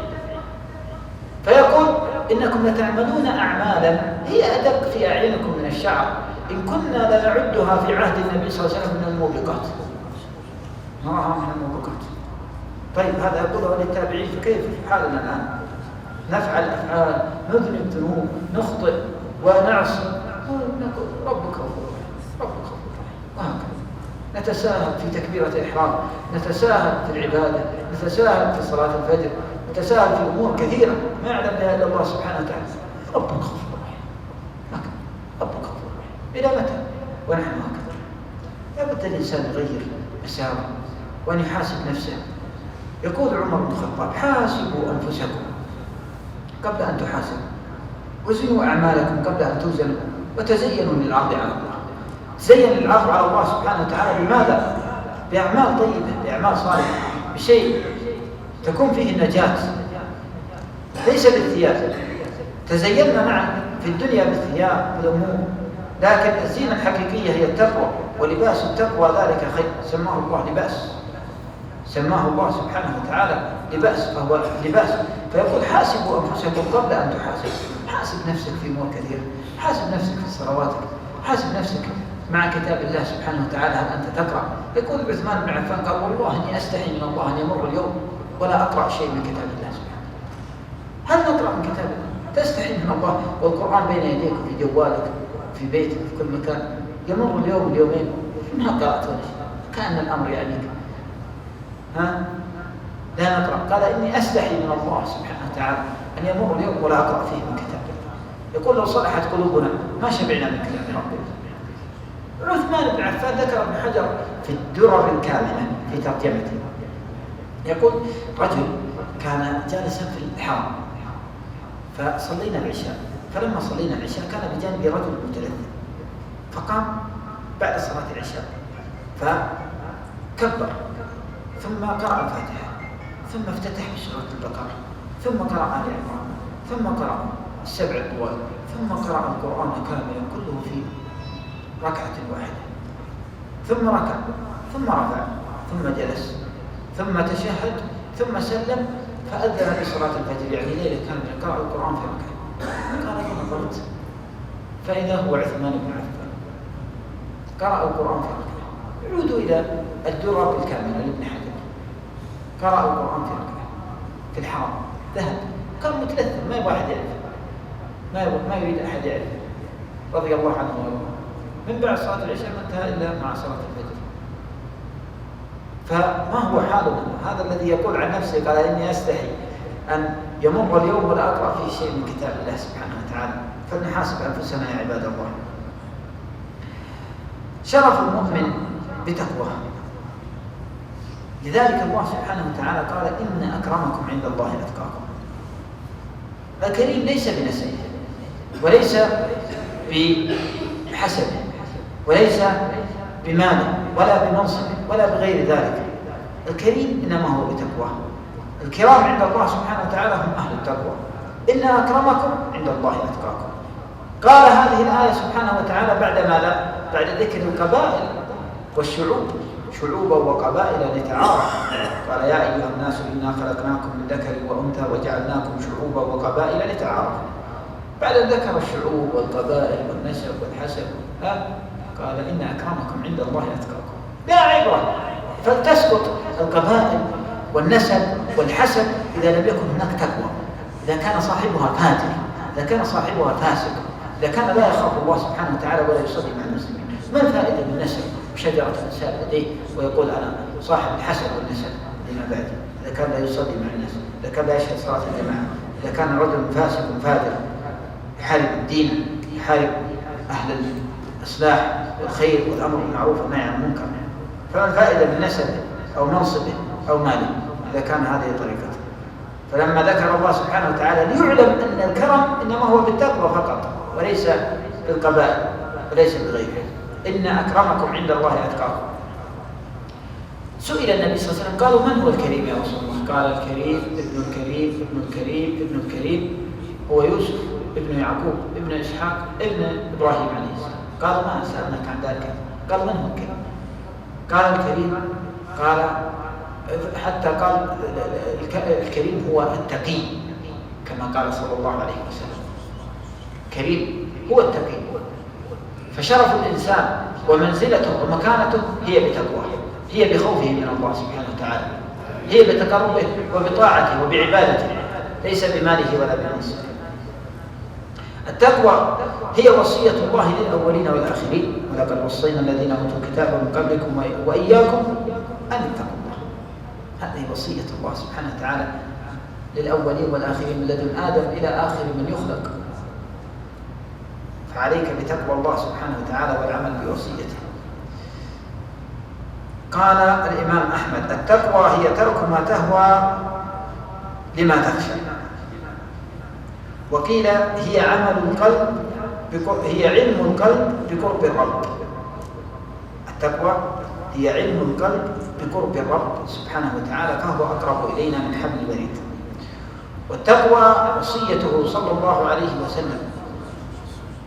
فيقول إنكم لتعملون أعمالا هي أدق في أعينكم من الشعر، إن كنا لنعدها في عهد النبي صلى الله عليه وسلم من الموبقات. نراها من الموبقات. طيب هذا يقوله للتابعين، فكيف حالنا الآن؟ نفعل أفعال، نذنب ذنوب، نخطئ ونعصي، ونقول ربك غفور رحيم، ربك غفور رحيم، وهكذا. نتساهل في تكبيرة الإحرام، نتساهل في العبادة، نتساهل في صلاة الفجر، نتساهل في أمور كثيرة ما يعلم بها إلا الله سبحانه وتعالى. ربك غفور رحيم، هكذا، ربك غفور رحيم. إلى متى ونحن هكذا؟ لابد الإنسان يغير مساره وأن يحاسب نفسه. يقول عمر بن الخطاب: حاسبوا أنفسكم قبل أن تحاسبوا، وزنوا أعمالكم قبل أن توزنوا، وتزينوا للعرض على الله. تزين للعرض على الله سبحانه وتعالى بماذا؟ بأعمال طيبة، بأعمال صالحة، بشيء تكون فيه النجاة، ليس بالثياب. تزيننا نعم في الدنيا بالثياب والأمور، لكن الزينة الحقيقية هي التقوى، ولباس التقوى ذلك خير. سماه الله لباس، سماه الله سبحانه وتعالى لباس، فهو لباس. فيقول: حاسبوا أنفسكم قبل أن تحاسبوا. حاسب نفسك في أمور كثيرة، حاسب نفسك في صلواتك، حاسب نفسك مع كتاب الله سبحانه وتعالى. هل أنت تقرأ؟ يقول عثمان بن عفان: قال: والله إني أستحي من الله أن يمر اليوم ولا أقرأ شيء من كتاب الله سبحانه. هل نقرأ من كتاب الله؟ تستحي من الله والقرآن بين يديك وفي جوالك في بيتك في كل مكان، يمر اليوم اليومين ما قرأت ولا شيء، كأن الأمر يعنيك. لا نقرأ. قال: إني أستحي من الله سبحانه وتعالى أن يمر اليوم ولا أقرأ فيه من كتاب الله. يقول: لو صلحت قلوبنا ما شبعنا من كتاب ربنا. عثمان بن عفان ذكر ابن حجر في الدرر الكاملة في ترجمته، يقول: رجل كان جالسا في الحرم فصلينا العشاء، فلما صلينا العشاء كان بجانبي رجل متلذذ، فقام بعد صلاة العشاء فكبر، ثم قرأ الفاتحة، ثم افتتح بسورة البقرة، ثم قرأ آل عمران، ثم قرأ السبع الطوال، ثم قرأ القرآن كاملا كله في ركعة واحدة، ثم ركع، ثم رفع، ثم جلس، ثم تشهد، ثم سلم، فأذن بصلاة الفجر، يعني ليلة كاملة قرأ القرآن في ركعة. قال: فنظرت فإذا هو عثمان بن عفان قرأ القرآن في ركعة. عودوا إلى الدرر الكاملة لابن حجر، قرأ القرآن في ركعة في الحرم، ذهب، كان متلثم، ما يبغى أحد يعرف، ما يريد أحد يعرف، رضي الله عنه وارضاه. من بعد صلاة العشاء ما انتهى إلا مع صلاة الفجر. فما هو حالنا؟ هذا الذي يقول عن نفسه: قال: إني أستحي أن يمر اليوم ولا أقرأ فيه شيء من كتاب الله سبحانه وتعالى. فلنحاسب أنفسنا يا عباد الله. شرف المؤمن بتقواه، لذلك الله سبحانه وتعالى قال: إن أكرمكم عند الله أتقاكم. الكريم ليس بنسبه، وليس بحسبه، وليس بماله، ولا بمنصبه، ولا بغير ذلك. الكريم إنما هو بتقواه. الكرام عند الله سبحانه وتعالى هم أهل التقوى. إن أكرمكم عند الله أتقاكم. قال هذه الآية سبحانه وتعالى بعد ماذا؟ بعد ذكر القبائل والشعوب، شعوبا وقبائل لتعارف. قال: يا أيها الناس إنا خلقناكم من ذكر وأنثى وجعلناكم شعوبا وقبائل لتعارف. بعد ذكر الشعوب والقبائل والنسب والحسب، قال إن أكرمكم عند الله أتقاكم. لا عبرة. فلتسقط القبائل والنسب والحسب إذا لم يكن هناك تقوى، إذا كان صاحبها فاجر، إذا كان صاحبها فاسق، إذا كان لا يخاف الله سبحانه وتعالى ولا يصلي مع المسلمين. ما الفائدة من النسب وشجرة النساب لديه ويقول أنا صاحب الحسب والنسب لما بعد، إذا كان لا يصلي مع الناس، إذا كان لا يشهد صلاة الجماعة، إذا كان رجل فاسق فاجر يحارب الدين، يحارب أهل الإصلاح والخير والأمر بالمعروف والنهي عن المنكر. فما الفائدة من نسبه أو منصبه أو ماله إذا كان هذه طريقته؟ فلما ذكر الله سبحانه وتعالى ليعلم أن الكرم إنما هو بالتقوى فقط وليس بالقبائل وليس بغيره. إن أكرمكم عند الله أتقاكم. سئل النبي صلى الله عليه وسلم قالوا من هو الكريم يا رسول الله؟ قال الكريم ابن الكريم ابن الكريم ابن الكريم هو يوسف ابن يعقوب ابن إسحاق ابن إبراهيم عليه السلام. قالوا ما سألناك عن ذلك. قال من هو الكريم؟ قال الكريم، قال حتى قال الكريم هو التقي كما قال صلى الله عليه وسلم. كريم هو التقي. فشرف الإنسان ومنزلته ومكانته هي بتقواه، هي بخوفه من الله سبحانه وتعالى، هي بتقربه وبطاعته وبعبادته، ليس بماله ولا بنفسه. التقوى هي وصية الله للأولين والآخرين، ولقد وصينا الذين أوتوا الكتاب من قبلكم وإياكم أن اتقوا الله. هذه وصية الله سبحانه وتعالى للأولين والآخرين من لدن آدم إلى آخر من يخلق. فعليك بتقوى الله سبحانه وتعالى والعمل بوصيته. قال الإمام أحمد: التقوى هي ترك ما تهوى لما تخشى. وقيل هي عمل القلب هي علم القلب بقرب الرب. التقوى هي علم القلب بقرب الرب سبحانه وتعالى، فهو أقرب إلينا من حبل الوريد. والتقوى وصيته صلى الله عليه وسلم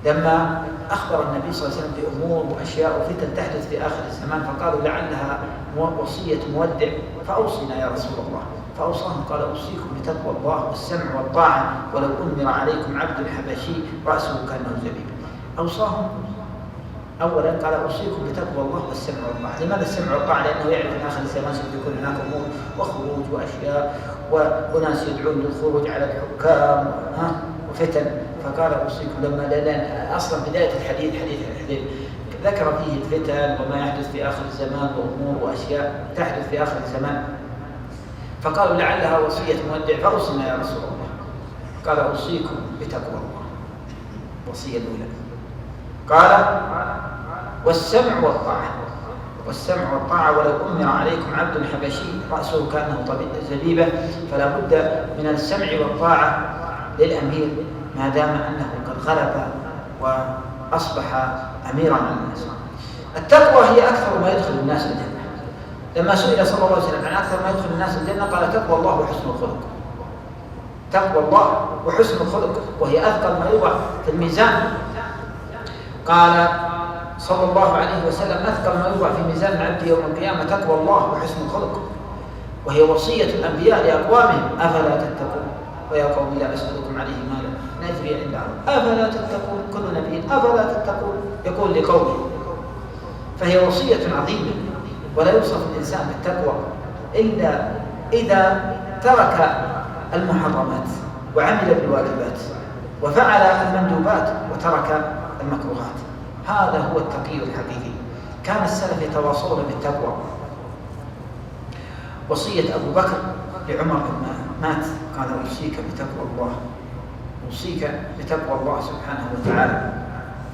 لما أخبر النبي صلى الله عليه وسلم بأمور وأشياء وفتن تحدث في آخر الزمان، فقالوا لعلها وصية مودع فأوصنا يا رسول الله. فأوصاهم قال: أوصيكم بتقوى الله والسمع والطاعة ولو أمر عليكم عبد حبشي رأسه كأنه زبيب. أوصاهم أولا قال: أوصيكم بتقوى الله والسمع والطاعة. لماذا السمع والطاعة؟ لأنه يعرف في آخر الزمان سيكون هناك أمور وخروج وأشياء وناس يدعون للخروج على الحكام وفتن. فقال: أوصيكم لأن أصلا بداية الحديث حديث ذكر فيه الفتن وما يحدث في آخر الزمان وأمور وأشياء تحدث في آخر الزمان، فقالوا لعلها وصية مودع فأوصنا يا رسول الله. قال: أوصيكم بتقوى الله، وصية الأولى. قال: والسمع والطاعة. والسمع والطاعة ولو أمر عليكم عبد حبشي رأسه كأنه زبيبة. فلا بد من السمع والطاعة للأمير ما دام أنه قد غلب وأصبح أميرا على الناس. التقوى هي أكثر ما يدخل الناس الجنة. لما سئل صلى الله عليه وسلم عن أكثر ما يدخل الناس الجنة قال: تقوى الله وحسن الخلق. تقوى الله وحسن الخلق، وهي أثقل ما يوضع في الميزان. قال صلى الله عليه وسلم: أثقل ما يوضع في ميزان العبد يوم القيامة تقوى الله وحسن الخلق، وهي وصية الأنبياء لأقوامهم: أفلا تتقون ويا قوم لا أسألكم عليه مالا نجري عند الله. أفلا تتقون، كل نبي أفلا تتقون يقول لقومه. فهي وصية عظيمة، ولا يوصف الإنسان بالتقوى إلا إذا ترك المحرمات وعمل بالواجبات وفعل المندوبات وترك المكروهات. هذا هو التقي الحقيقي. كان السلف يتواصون بالتقوى. وصية أبو بكر لعمر لما مات قال: أوصيك بتقوى الله، أوصيك بتقوى الله سبحانه وتعالى،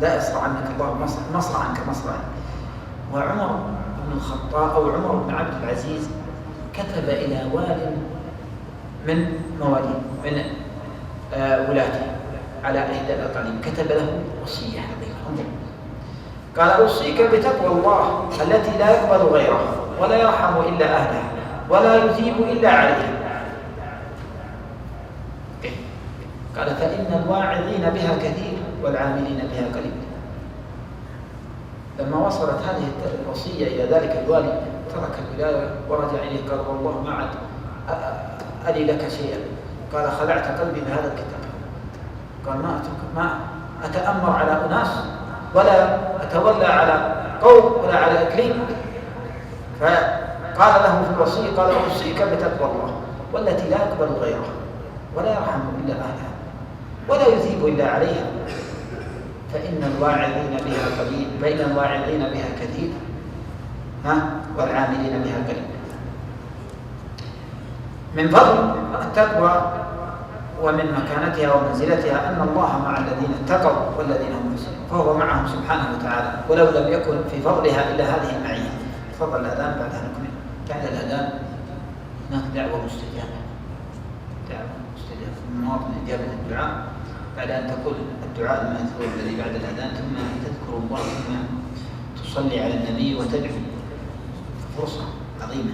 لا يصرع عنك الله مصرعا كمصرعي. وعمر بن الخطاب أو عمر بن عبد العزيز كتب إلى وال من مواليه من ولاته على إحدى الأقاليم، كتب له وصية عظيمة. قال: أوصيك بتقوى الله التي لا يقبل غيرها ولا يرحم إلا أهلها ولا يثيب إلا عليها. قال: فإن الواعظين بها كثير والعاملين بها قليل. لما وصلت هذه الوصية إلى ذلك الوالي ترك الولاية ورجع إليه. قال: والله ما عاد ألي لك شيئا. قال: خلعت قلبي بهذا الكتاب. قال: ما أتأمر على أناس ولا تتولى على قوم ولا على إقليم. فقال له في الوصية قال أوصيك بتقوى الله والتي لا يقبل غيرها ولا يرحم إلا أهلها ولا يثيب إلا عليها فإن الواعظين بها قليل بين الواعظين بها كثير والعاملين بها قليل. من فضل التقوى ومن مكانتها ومنزلتها أن الله مع الذين اتقوا والذين هم محسنون، فهو معهم سبحانه وتعالى، ولو لم يكن في فضلها إلا هذه المعية. تفضل الأذان بعدها نكمل. بعد الأذان هناك دعوة مستجابة، في مواطن إجابة الدعاء بعد أن تقول الدعاء المأثور الذي بعد الأذان ثم تذكر الله ثم تصلي على النبي وتدعو. فرصة عظيمة.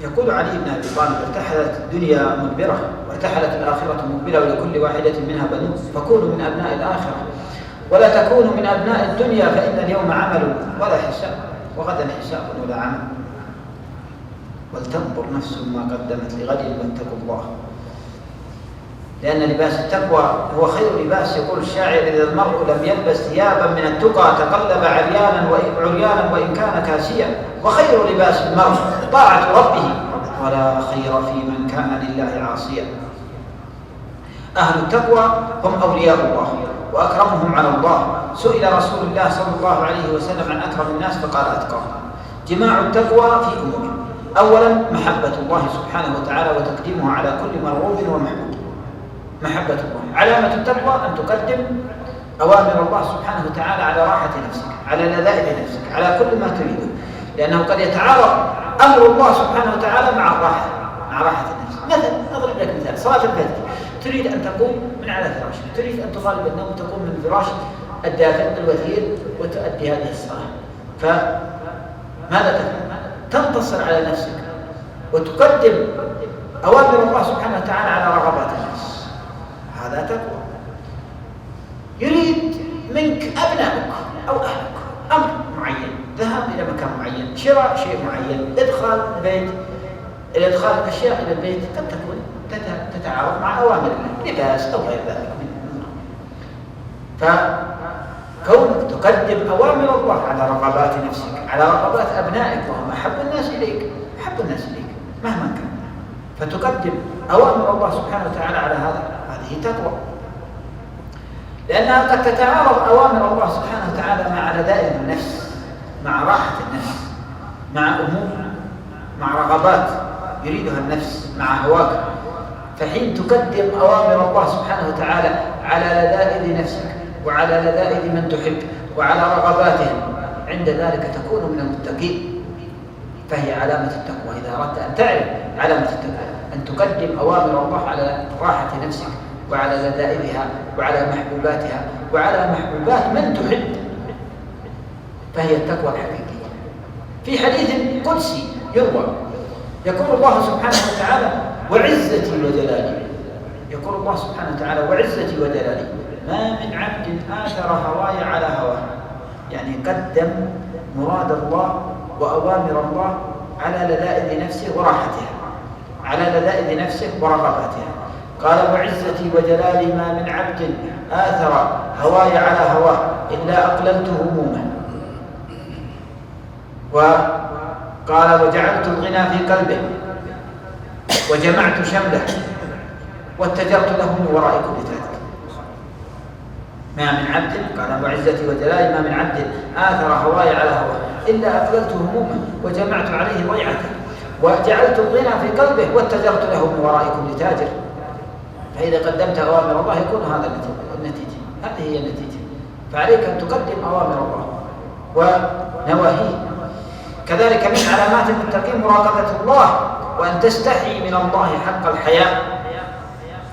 يقول علي بن أبي طالب: ارتحلت الدنيا مدبرة وارتحلت الآخرة مقبلة ولكل واحدة منها بنون، فكونوا من أبناء الآخرة ولا تكونوا من أبناء الدنيا، فإن اليوم عمل ولا حساب وغدا حساب ولا عمل. ولتنظر نفس ما قدمت لغد واتقوا الله، لأن لباس التقوى هو خير لباس. يقول الشاعر: إذا المرء لم يلبس ثيابا من التقى تقلب عريانا وإن كان كاسيا، وخير لباس المرء طاعة ربه ولا خير في من كان لله عاصيا. أهل التقوى هم أولياء الله وأكرمهم على الله. سئل رسول الله صلى الله عليه وسلم عن أكرم الناس فقال: أتقاهم. جماع التقوى في أمور: أولا محبة الله سبحانه وتعالى وتقديمه على كل مرغوب ومحبوب. محبة الله. علامة التقوى أن تقدم أوامر الله سبحانه وتعالى على راحة نفسك، على لذائذ نفسك، على كل ما تريده، لأنه قد يتعارض أمر الله سبحانه وتعالى مع راحة النفس. مثلا أضرب لك مثال: صلاة الفجر، تريد أن تقوم من على فراشك، تريد أن تغالب النوم تقوم من فراش الدافئ الوثير وتؤدي هذه الصلاة، فماذا تفعل؟ تنتصر على نفسك وتقدم أوامر الله سبحانه وتعالى على رغبات النفس. هذا تقوى. يريد منك أبنائك أو أهلك أمر معين، ذهاب إلى مكان معين، شراء شيء معين، إدخال الأشياء إلى البيت قد تكون تتعارض مع أوامر الله، لباس أو غير ذلك من الأمور. فكونك تقدم أوامر الله على رغبات نفسك، على رغبات أبنائك وهم أحب الناس إليك مهما كان، فتقدم أوامر الله سبحانه وتعالى على هذه تقوى، لأنها قد تتعارض أوامر الله سبحانه وتعالى مع لذائذ النفس، مع راحة النفس، مع أمور، مع رغبات يريدها النفس، مع هواك. فحين تقدم أوامر الله سبحانه وتعالى على لذائذ نفسك وعلى لذائذ من تحب وعلى رغباتهم، عند ذلك تكون من المتقين. فهي علامة التقوى. إذا أردت أن تعرف علامة التقوى أن تقدم أوامر الله على راحة نفسك وعلى لذائذها وعلى محبوباتها وعلى محبوبات من تحب، فهي التقوى الحقيقية. في حديث قدسي يروى يقول الله سبحانه وتعالى: وعزتي وجلالي، يقول الله سبحانه وتعالى: وعزتي وجلالي ما من عبد آثر هواي على هواه، يعني قدم مراد الله وأوامر الله على لذائذ نفسه وراحتها، على لذائذ نفسه ورغباتها. قال: وعزتي وجلالي ما من عبد آثر هواي على هواه إلا أقللت همومه. وقال: وجعلت الغنى في قلبه وجمعت شمله واتجرت له من وراء كل ذلك. ما من عبد، قال: وعزتي وجلالي ما من عبد آثر هواي على هواه إلا أقللت همومه وجمعت عليه ضيعته وجعلت الغنى في قلبه واتجرت له من وراء كل تاجر. فإذا قدمت أوامر الله يكون هذا النتيجة، هذه هي النتيجة. فعليك أن تقدم أوامر الله ونواهيه. كذلك من علامات المتقين مراقبة الله، وأن تستحي من الله حق الحياء.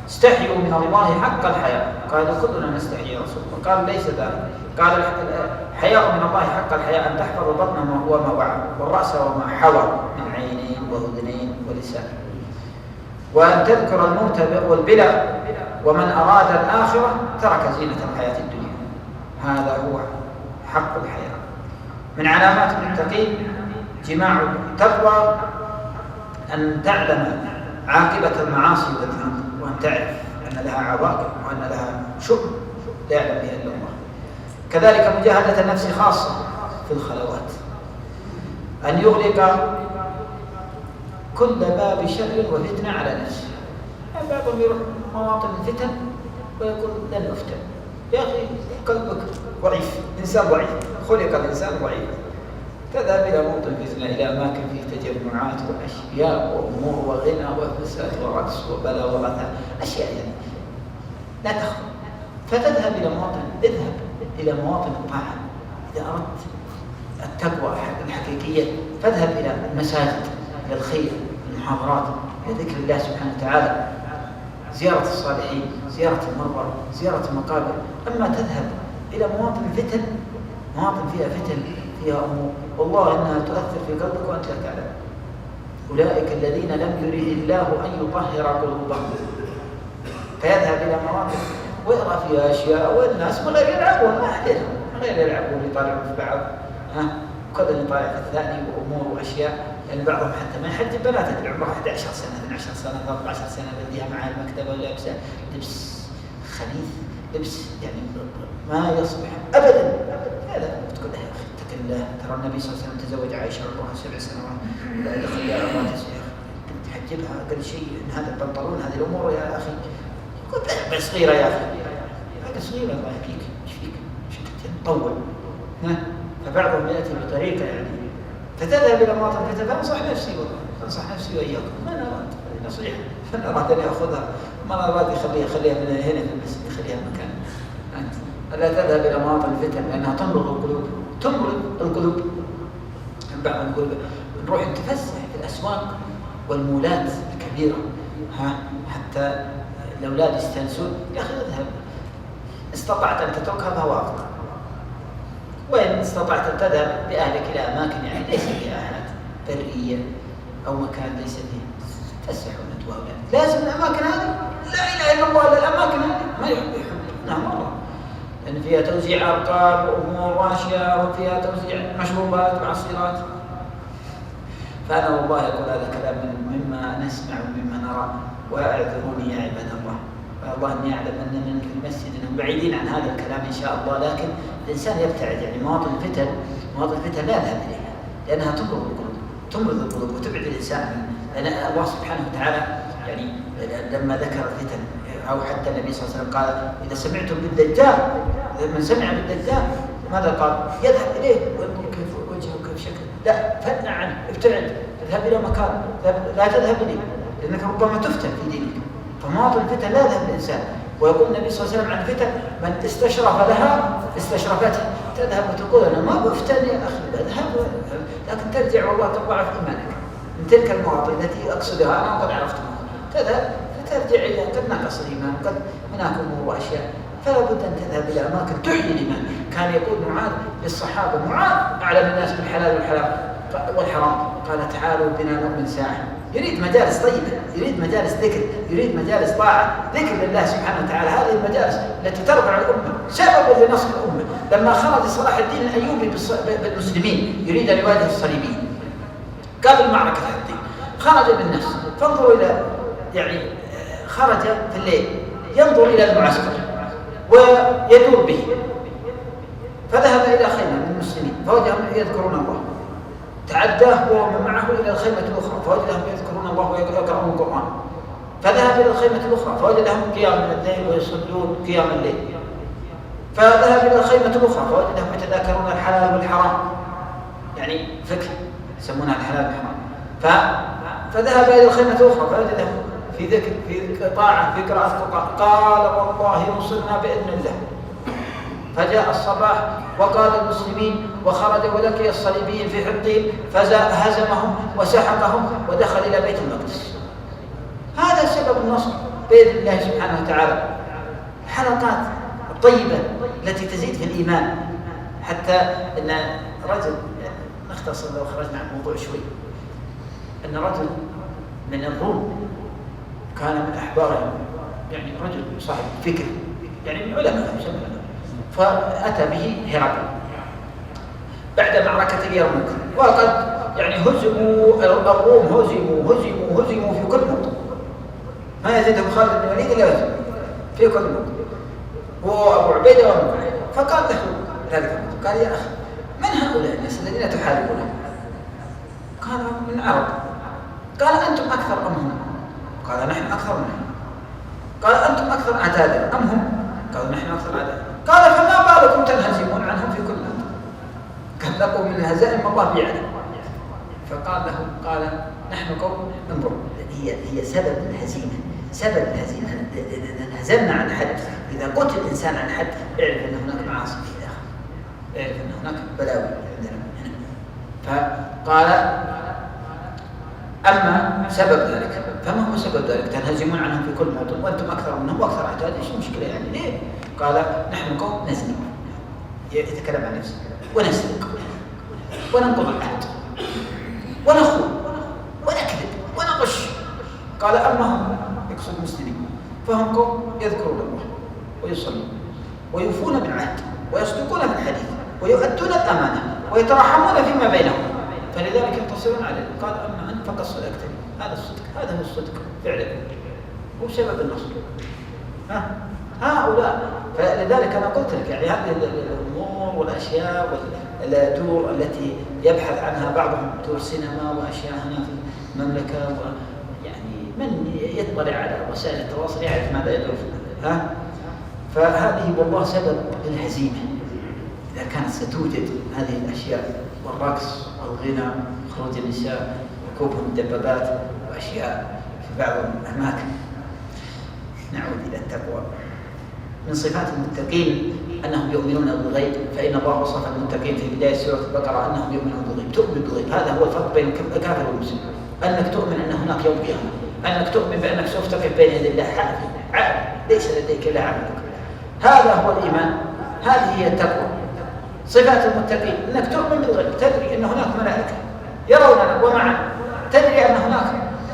استحيوا من الله حق الحياء. قال: كلنا نستحي يا رسول الله. قال: ليس ذلك. قال: الحياء من الله حق الحياء أن تحفظ بطن وما وعى والرأس وما حوى من عينين وأذنين ولسان، وأن تذكر الموت والبلى، ومن أراد الآخرة ترك زينة الحياة الدنيا. هذا هو حق الحياة. من علامات المتقين جماع التقوى أن تعلم عاقبة المعاصي والذنوب، وأن تعرف وأن لها عواقب وأن لها شؤم لا يعلم بها إلا الله. كذلك مجاهدة النفس خاصة في الخلوات، أن يغلق كل باب شر وفتنة على نفسه. بعضهم يروح مواطن الفتن ويقول لن أفتن. يا أخي قلبك ضعيف، إنسان ضعيف، خلق الإنسان ضعيف. تذهب إلى موطن فتنة، إلى أماكن فيه تجمعات وأشياء وأمور وغنى وفساد ورقص وبلاء وغثاء، أشياء يعني لا تخفى. فتذهب إلى اذهب إلى مواطن الطاعة. إذا أردت التقوى الحقيقية فاذهب إلى المساجد، إلى الخير، المحاضرات، إلى ذكر الله سبحانه وتعالى، زيارة الصالحين، زيارة المقبر، زيارة المقابر. أما تذهب إلى مواطن الفتن، مواطن فيها فتن، فيها أمور والله إنها تؤثر في قلبك وأنت لا تعلم. أولئك الذين لم يرد الله أن يطهر قلوبهم. فيذهب إلى مواطن ويرى فيها أشياء والناس من غير يلعبون، ما عليهم غير يلعبون، يطالعون في بعض، وكذا يطالع في الثاني وأمور وأشياء. يعني بعضهم حتى ما يحجب بناته اللي عمرها 11 سنة 12 سنة 13 سنة بديها معها المكتبة ولابسة لبس خبيث، لبس يعني ما يصلح أبدا. هذا تقول يا أخي اتق الله، ترى النبي صلى الله عليه وسلم تزوج عائشة عمرها 7 سنوات ولا دخل لها عمرها 9. تحجبها أقل شيء إن هذا البنطلون، هذه الأمور يا أخي. قلت صغيرة يا أخي، هذه صغيرة الله يهديك، ايش فيك؟ ايش تطول؟ فبعضهم يأتي بطريقة يعني. فتذهب إلى مواطن فتن. فأنصح نفسي والله، أنصح نفسي وإياكم. من أراد نصيحة، من أراد أن يأخذها، من أراد يخليها من هنا في المسجد، يخليها مكان. أنت لا تذهب إلى مواطن الفتن لأنها تمرض القلوب، تمرض القلوب. بعضهم يقول نروح نتفسح في الأسواق والمولات الكبيرة حتى الأولاد يستانسون. يا أخي اذهب، استطعت أن تتركها فهو أفضل، وإن استطعت أن تذهب بأهلك إلى أماكن يعني ليس فيها أحد، برية أو مكان ليس فيه، تفسحوا أنت وأولادك. لازم الأماكن هذه لا إله إلا الله، الأماكن هذه ما يحبونها مرة، لأن فيها توزيع أرقام وأمور وأشياء، وفيها توزيع مشروبات وعصيرات. فأنا والله أقول هذا كلام مما نسمع ومما نرى، واعذروني يا عباد الله. والله إني أعلم أن من في المسجد أنهم بعيدين عن هذا الكلام إن شاء الله، لكن الإنسان يبتعد. يعني مواطن الفتن لا يذهب إليها لأنها تمرض القلوب وتبعد الإنسان. لأن الله سبحانه وتعالى يعني لما ذكر الفتن، أو حتى النبي صلى الله عليه وسلم قال إذا سمعتم بالدجال، من سمع بالدجال ماذا قال؟ يذهب إليه ويقول كيف وجهه وكيف شكله. لا، فاتنا عنه، ابتعد، اذهب إلى مكان لا تذهب إليه، لأنك ربما تفتن في دينك. فمواطن الفتن لا يذهب الإنسان. ويقول النبي صلى الله عليه وسلم عن الفتن من استشرف لها استشرفته. تذهب وتقول أنا ما بفتن يا أخي، اذهب، لكن ترجع والله تضاعف إيمانك من تلك المواطن التي أقصدها أنا قد عرفتها. تذهب فترجع إلى قد نقص الإيمان، قد هناك أمور وأشياء، فلا بد أن تذهب إلى أماكن تحيي الإيمان. كان يقول معاذ للصحابة، معاذ أعلم الناس بالحلال والحرام، قال تعالوا بنا نؤمن ساعة. يريد مجالس طيبة، يريد مجالس ذكر، يريد مجالس طاعة، ذكر لله سبحانه وتعالى. هذه المجالس التي ترفع الأمة، سبب لنصر الأمة. لما خرج صلاح الدين الأيوبي بالمسلمين يريد أن يواجه الصليبيين قبل معركة حطين، خرج بالناس. فانظروا إلى يعني خرج في الليل ينظر إلى المعسكر ويدور به، فذهب إلى خيمة من المسلمين فوجدهم يذكرون الله. تعداه ومن معه إلى الخيمة الأخرى فوجدهم يذكرون الله ويقرؤون القرآن. فذهب إلى الخيمة الأخرى فوجدهم قيام الليل ويصلون قيام الليل. فذهب إلى الخيمة الأخرى فوجدهم يتذاكرون الحلال والحرام، يعني فكر يسمونها الحلال والحرام. فذهب إلى الخيمة الأخرى فوجدهم في ذكر، في طاعة، في قراءة القرآن. قال والله نصرنا بإذن الله. فجاء الصباح وقال المسلمين وخرج ولقي الصليبيين في حطين فهزمهم وسحقهم ودخل إلى بيت المقدس. هذا سبب النصر بإذن الله سبحانه وتعالى. الحلقات الطيبة التي تزيد في الإيمان. حتى أن رجل، نختصر لو خرجنا عن الموضوع شوي، أن رجل من الروم كان من أحبارهم، يعني رجل صاحب فكر، يعني من علماء فأتى به هرقل بعد معركة اليرموك، وقد يعني هزموا الروم، هزموا في كل نقطة، ما يزيدهم خالد بن الوليد إلا هزم. في كل موطن، هو أبو عبيدة وأبو عبيدة. فقال له ذلك قال يا أخي من هؤلاء الناس الذين تحاربونهم؟ قال من العرب. قال أنتم أكثر أم هم؟ قال نحن أكثر منهم. قال أنتم أكثر عدادا أم هم؟ قالوا نحن أكثر عدادا. قال فما بالكم تنهزمون عنهم في كل موطن؟ قال لكم من الهزائم الله بيعلم. فقال له قال نحن قوم انظر، هي سبب الهزيمة، سبب الهزيمة إذا انهزمنا عن حد، إذا قتل الإنسان عن حد اعرف أن هناك معاصي في الآخر، اعرف أن هناك بلاوي عندنا هنا. فقال أما سبب ذلك فما هو سبب ذلك؟ تنهزمون عنهم في كل موطن وأنتم أكثر منهم وأكثر عدد، إيش المشكلة يعني ليه؟ قال نحن قوم نزني، يتكلم عن نفسه، ونسرق وننقض العهد ونخون ونكذب ونغش. قال أما هم، يقصد المسلمين، فهم قوم يذكرون الله ويصلون ويوفون بالعهد ويصدقون في الحديث ويؤدون الأمانة ويتراحمون فيما بينهم، فلذلك ينتصرون عليه. قال أما أنت فقد صدقت، هذا الصدق، هذا هو الصدق فعلا، هو سبب النصر. هؤلاء، فلذلك أنا قلت لك يعني هذه الأمور والأشياء والدور التي يبحث عنها بعضهم، دور سينما وأشياء هنا في المملكة، ويعني من يطلع على وسائل التواصل يعرف ماذا يدور فهذه والله سبب الهزيمة. إذا كانت ستوجد هذه الأشياء والرقص والغنى وخروج النساء وركوبهم الدبابات وأشياء في بعض الأماكن. نعود إلى التقوى. من صفات المتقين أنهم يؤمنون بالغيب، فإن الله وصف المتقين في بداية سورة البقرة أنهم يؤمنون بالغيب. تؤمن بالغيب، هذا هو الفرق بين الكافر والمسلم، أنك تؤمن أن هناك يوم قيامة، أنك تؤمن بأنك سوف تقف بين يدي الله حافي ليس لديك إلا عملك. هذا هو الإيمان، هذه هي التقوى. صفات المتقين أنك تؤمن بالغيب، تدري أن هناك ملائكة يروننا ومعنا، تدري أن هناك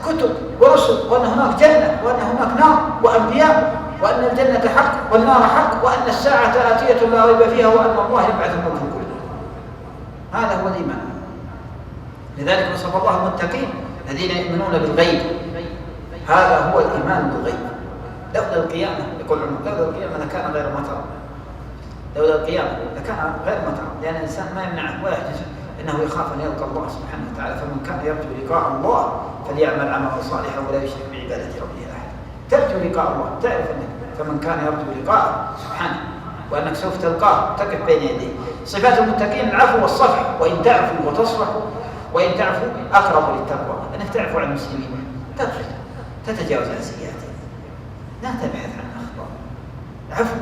كتب ورسل، وأن هناك جنة، وأن هناك نار وأنبياء، وأن الجنة حق والنار حق، وأن الساعة آتية لا ريب فيها، وأن الله يبعث الموتى كلهم. هذا هو الإيمان. لذلك وصف الله المتقين الذين يؤمنون بالغيب، هذا هو الإيمان بالغيب. لولا القيامة، يقول عمر، لولا القيامة لكان غير مطر، لولا القيامة لكان غير مطر، لأن الإنسان ما يمنعه ويحدث إنه يخاف أن يلقى الله سبحانه وتعالى. فمن كان يرجو لقاء الله فليعمل عملا صالحا ولا يشرك بعبادة ربه أحد. ترجو لقاء الله، تعرف أنك فمن كان يرجو لقاءه سبحانه وأنك سوف تلقاه تقف بين يديه. صفات المتقين العفو والصفح، وإن تعفوا وتصفحوا وإن تعفوا أقرب للتقوى، أنك تعفو عن المسلمين، تغفر، تتجاوز عن سيئاتهم، لا تبحث عن أخطاء. العفو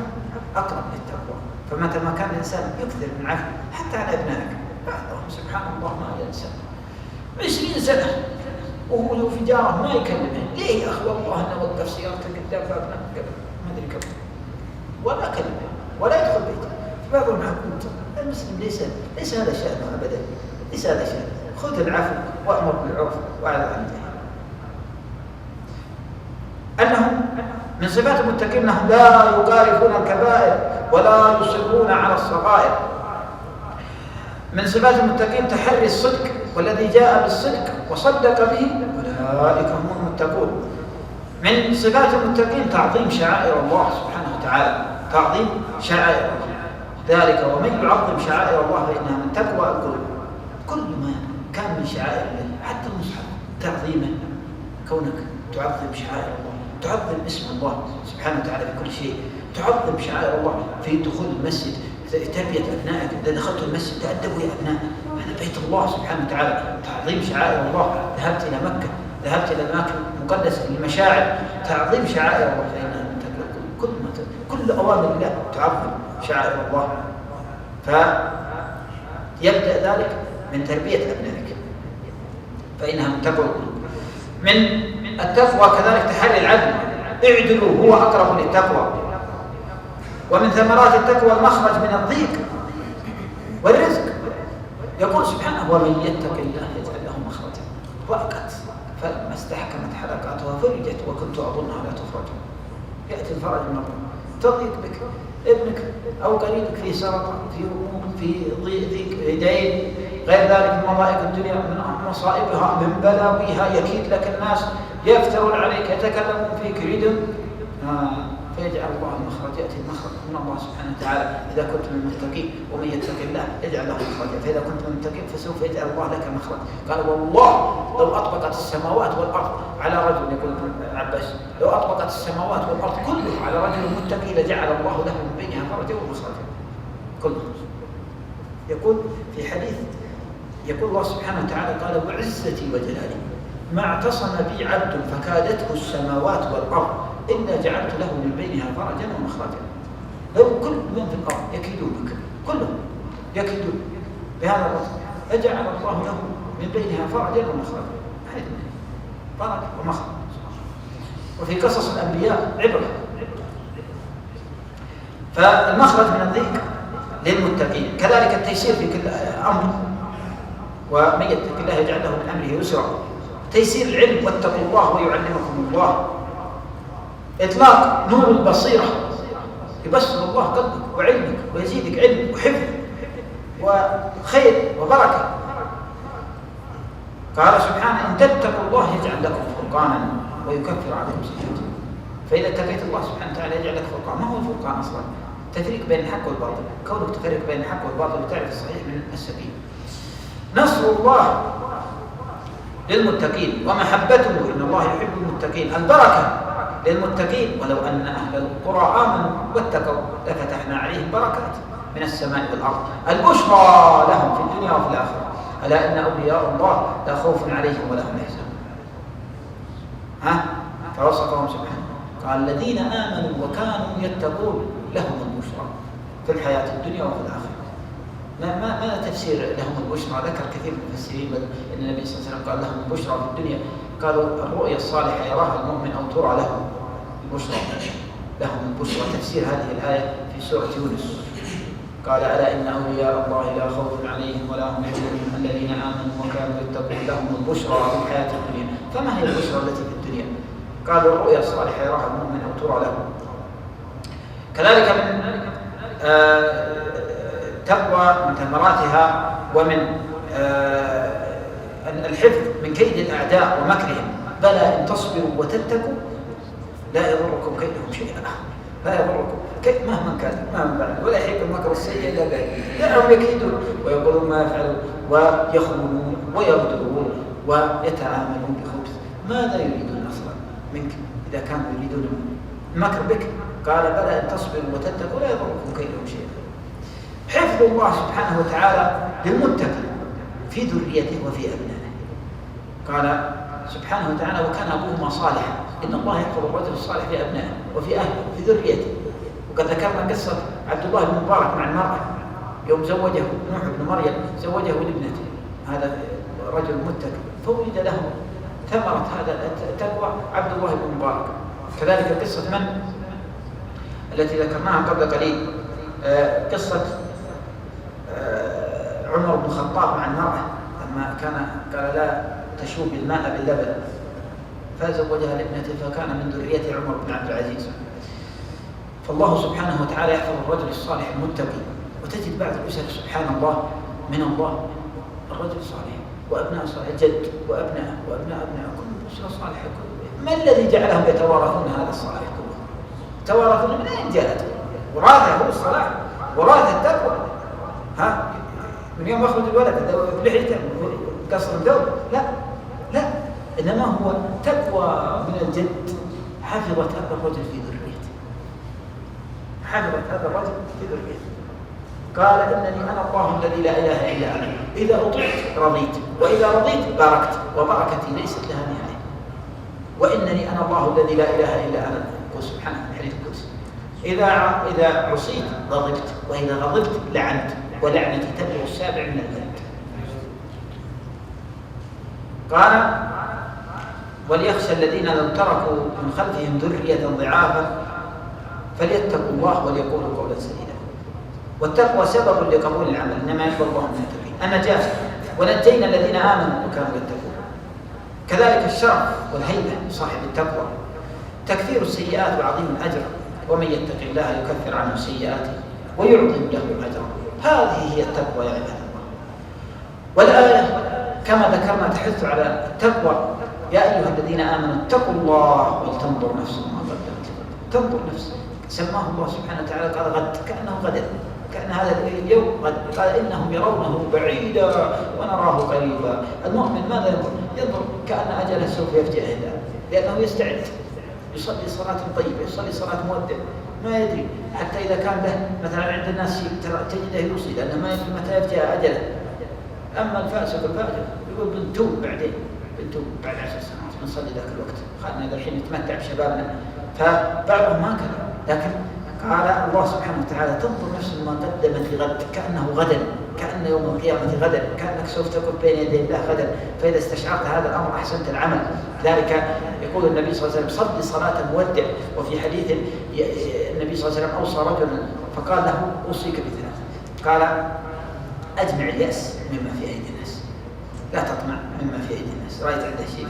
أقرب للتقوى. فمتى ما كان الإنسان يكثر من العفو حتى على أبنائك، بعضهم سبحان الله ما ينسى 20 سنة وهو له في جاره ما يكلمه، ليه يا أخي والله أنا وقف سيارته قدام بابنا ما أدري كم ولا كلمه ولا يدخل بيته. فبعضهم يقول المسلم ليس هذا شأنه أبدا، ليس هذا شأنه. خذ العفو وأمر بالعرف وأعرض عن الجهل. أنهم من صفات المتقين أنهم لا يقارفون الكبائر ولا يصرون على الصغائر. من صفات المتقين تحري الصدق، والذي جاء بالصدق وصدق به أولئك هم المتقون. من صفات المتقين تعظيم شعائر الله سبحانه وتعالى، تعظيم شعائر الله. ذلك ومن يعظم شعائر الله فإنها من تقوى القلوب. كل ما كان من شعائر الله، حتى المصحف تعظيمه، كونك تعظم شعائر الله، تعظم اسم الله سبحانه وتعالى في كل شيء، تعظم شعائر الله في دخول المسجد، تربية أبنائك. إذا دخلت المسجد تأدبوا يا أبناء، هذا بيت الله سبحانه وتعالى. تعظيم شعائر الله. ذهبت إلى مكة، ذهبت إلى الأماكن المقدسة للمشاعر، تعظيم شعائر الله فإنها من تقوى القلوب. كل أوامر الله تعظم شعائر الله. فيبدأ ذلك من تربية أبنائك فإنها من تقوى القلوب. من التقوى كذلك تحري العدل، اعدلوا هو أقرب للتقوى. ومن ثمرات التقوى المخرج من الضيق والرزق. يقول سبحانه ومن يتق الله يجعل له مخرجا. ضاقت فلما استحكمت حلقاتها فرجت وكنت أظنها لا تفرج. يأتي الفرج من الله، تضيق بك ابنك أو قريبك في سرطان، في هموم، في ضيق دين، غير ذلك من مضائق الدنيا، من مصائبها، من بلاويها. يكيد لك الناس، يفترون عليك، يتكلمون فيك، يريدون فيجعل الله المخرج، يأتي المخرج من الله سبحانه وتعالى. إذا كنت من المتقين ومن يتق الله يجعل له مخرجا، فإذا كنت من المتقين فسوف يجعل الله لك مخرج. قال والله لو أطبقت السماوات والأرض على رجل، يقول ابن عباس، لو أطبقت السماوات والأرض كلها على رجل متقي لجعل الله له من بينها فرجا ومخرجا كلها. يقول في حديث، يقول الله سبحانه وتعالى قال وعزتي وجلالي ما اعتصم بي عبد فكادته السماوات والأرض إلا جعلت له من بينها فرجا ومخرجا. لو كل من في الأرض يكيدون بك، كلهم يكيدون بهذا الرجل فجعل الله له من بينها فرجا ومخرجا، فرج ومخرج. وفي قصص الأنبياء عبرة. فالمخرج من الضيق للمتقين، كذلك التيسير في كل أمر، ومن يتق الله يجعل له من أمره يسرا. تيسير العلم، واتقوا الله ويعلمكم الله. إطلاق نور البصيرة، يبصر الله قلبك وعلمك ويزيدك علم وحفظ وخير وبركة. قال سبحانه إن تتقوا الله يجعل لكم فرقانا ويكفر عليكم سيئاتكم. فإذا اتقيت الله سبحانه وتعالى يجعل لك فرقان. ما هو الفرقان أصلا؟ تفريق بين الحق والباطل. كونك تفرق بين الحق والباطل وتعرف الصحيح من السبيل. نصر الله للمتقين ومحبته، إن الله يحب المتقين. البركة للمتقين، ولو أن أهل القرى آمنوا واتقوا لفتحنا عليهم بركات من السماء والأرض. البشرى لهم في الدنيا وفي الآخرة، ألا إن أولياء الله لا خوف عليهم ولا هم يحزنون. فوصفهم سبحانه قال الذين آمنوا وكانوا يتقون لهم البشرى في الحياة الدنيا وفي الآخرة. ما تفسير لهم البشرى؟ ذكر كثير من المفسرين أن النبي صلى الله عليه وسلم قال لهم البشرى في الدنيا، قالوا الرؤيا الصالحة يراها المؤمن أو ترى له البشرى، لهم البشرى. تفسير هذه الآية في سورة يونس قال ألا إن أولياء الله لا خوف عليهم ولا هم يحزنون الذين آمنوا وكانوا يتقون لهم البشرى في الحياة الدنيا. فما هي البشرى التي في الدنيا؟ قالوا الرؤيا الصالحة يراها المؤمن أو ترى له. كذلك من تقوى من ثمراتها ومن الحفظ من كيد الأعداء ومكرهم. بلى إن تصبروا وتتقوا لا يضركم كيدهم شيئا، لا يضركم كيد مهما كان مهما بعد، ولا يحيق المكر السيء إلا به. لأنهم يكيدون ويقولون ما يفعلون ويخونون ويغدرون ويتعاملون بخبث. ماذا يريدون أصلا منك إذا كانوا يريدون المكر بك؟ قال بلى إن تصبروا وتتقوا لا يضركم كيدهم شيئا. حفظ الله سبحانه وتعالى للمتقي في ذريته وفي أبنائه. قال سبحانه وتعالى وكان أبوهما صالحا، إن الله يحفظ الرجل الصالح في أبنائه وفي أهله وفي ذريته. وقد ذكرنا قصة عبد الله بن مبارك مع المرأة يوم زوجه نوح بن مريم، زوجه لابنته، هذا رجل متقي، فوجد له ثمرة هذا التقوى عبد الله بن مبارك. كذلك قصة من التي ذكرناها قبل قليل، قصة عمر بن الخطاب مع المرأة لما قال لا تشوب الماء باللبن، فزوجها لابنته فكان من ذريته عمر بن عبد العزيز. فالله سبحانه وتعالى يحفظ الرجل الصالح المتقي. وتجد بعض الأسر سبحان الله من الله الرجل الصالح وأبناء صالح، جد وأبناء وأبناء أبناء، كل أسرة صالحة. ما الذي جعلهم يتوارثون هذا الصلاح كله؟ توارثون من أين جاءت؟ وراثه هو الصلاح، وراث التقوى. من يوم أخرج الولد بلحيته قصر الدور، لا، إنما هو تقوى من الجد حفظت هذا الرجل في ذريته، حفظت هذا الرجل في ذريته. قال إنني أنا الله الذي لا إله إلا أنا، إذا أطعت رضيت وإذا رضيت باركت وبركتي ليست لها نهاية. وإنني أنا الله الذي لا إله إلا أنا، يقول سبحانه في الحديث القدسي إذا عصيت غضبت وإذا غضبت لعنت ولعنتي تبلغ السابع من البلد. قال وليخشى الذين لو تركوا من خلفهم ذرية ضعافا فليتقوا الله وليقولوا قولا سديدا. والتقوى سبب لقبول العمل، إنما يقبل الله من المتقين. النجاة ونجينا الذين آمنوا وكانوا يتقون. كذلك الشرف والهيبة لصاحب التقوى، تكفير السيئات وعظيم الأجر، ومن يتق الله يكفر عنه سيئاته ويعظم له أجره. هذه هي التقوى يا عباد الله. والآية كما ذكرنا تحث على التقوى، يا أيها الذين آمنوا اتقوا الله ولتنظر نفس ما قدمت. تنظر نفس سماه الله سبحانه وتعالى قال غد، كأنه غدا، كأن هذا اليوم غد. قال إنهم يرونه بعيدا ونراه قريبا. المؤمن ماذا يقول؟ ينظر كأن أجله سوف يفتئ أهله، لأنه يستعد، يصلي صلاة طيبة، يصلي صلاة مودع، ما يدري حتى إذا كان له مثلا عند الناس تجده يوصي، لأنه ما يدري متى يفتئ أجله. أما الفاسق الفاجر يقول بنتوب بعدين، بنتوب بعد 10 سنوات بنصلي ذاك الوقت، خلنا الحين نتمتع بشبابنا. فبعضهم ما كذا، لكن قال الله سبحانه وتعالى تنظر نفس ما قدمت لغد كأنه غدا، كأن يوم القيامة غدا، كأنك سوف تكون بين يدي الله غدا. فإذا استشعرت هذا الأمر أحسنت العمل. لذلك يقول النبي صلى الله عليه وسلم صلي صلاة مودع. وفي حديث النبي صلى الله عليه وسلم أوصى رجلا فقال له أوصيك بثلاث، قال أجمع اليأس مما في أيدي الناس، لا تطمع مما في أيدي الناس، رأيت عنده شيء،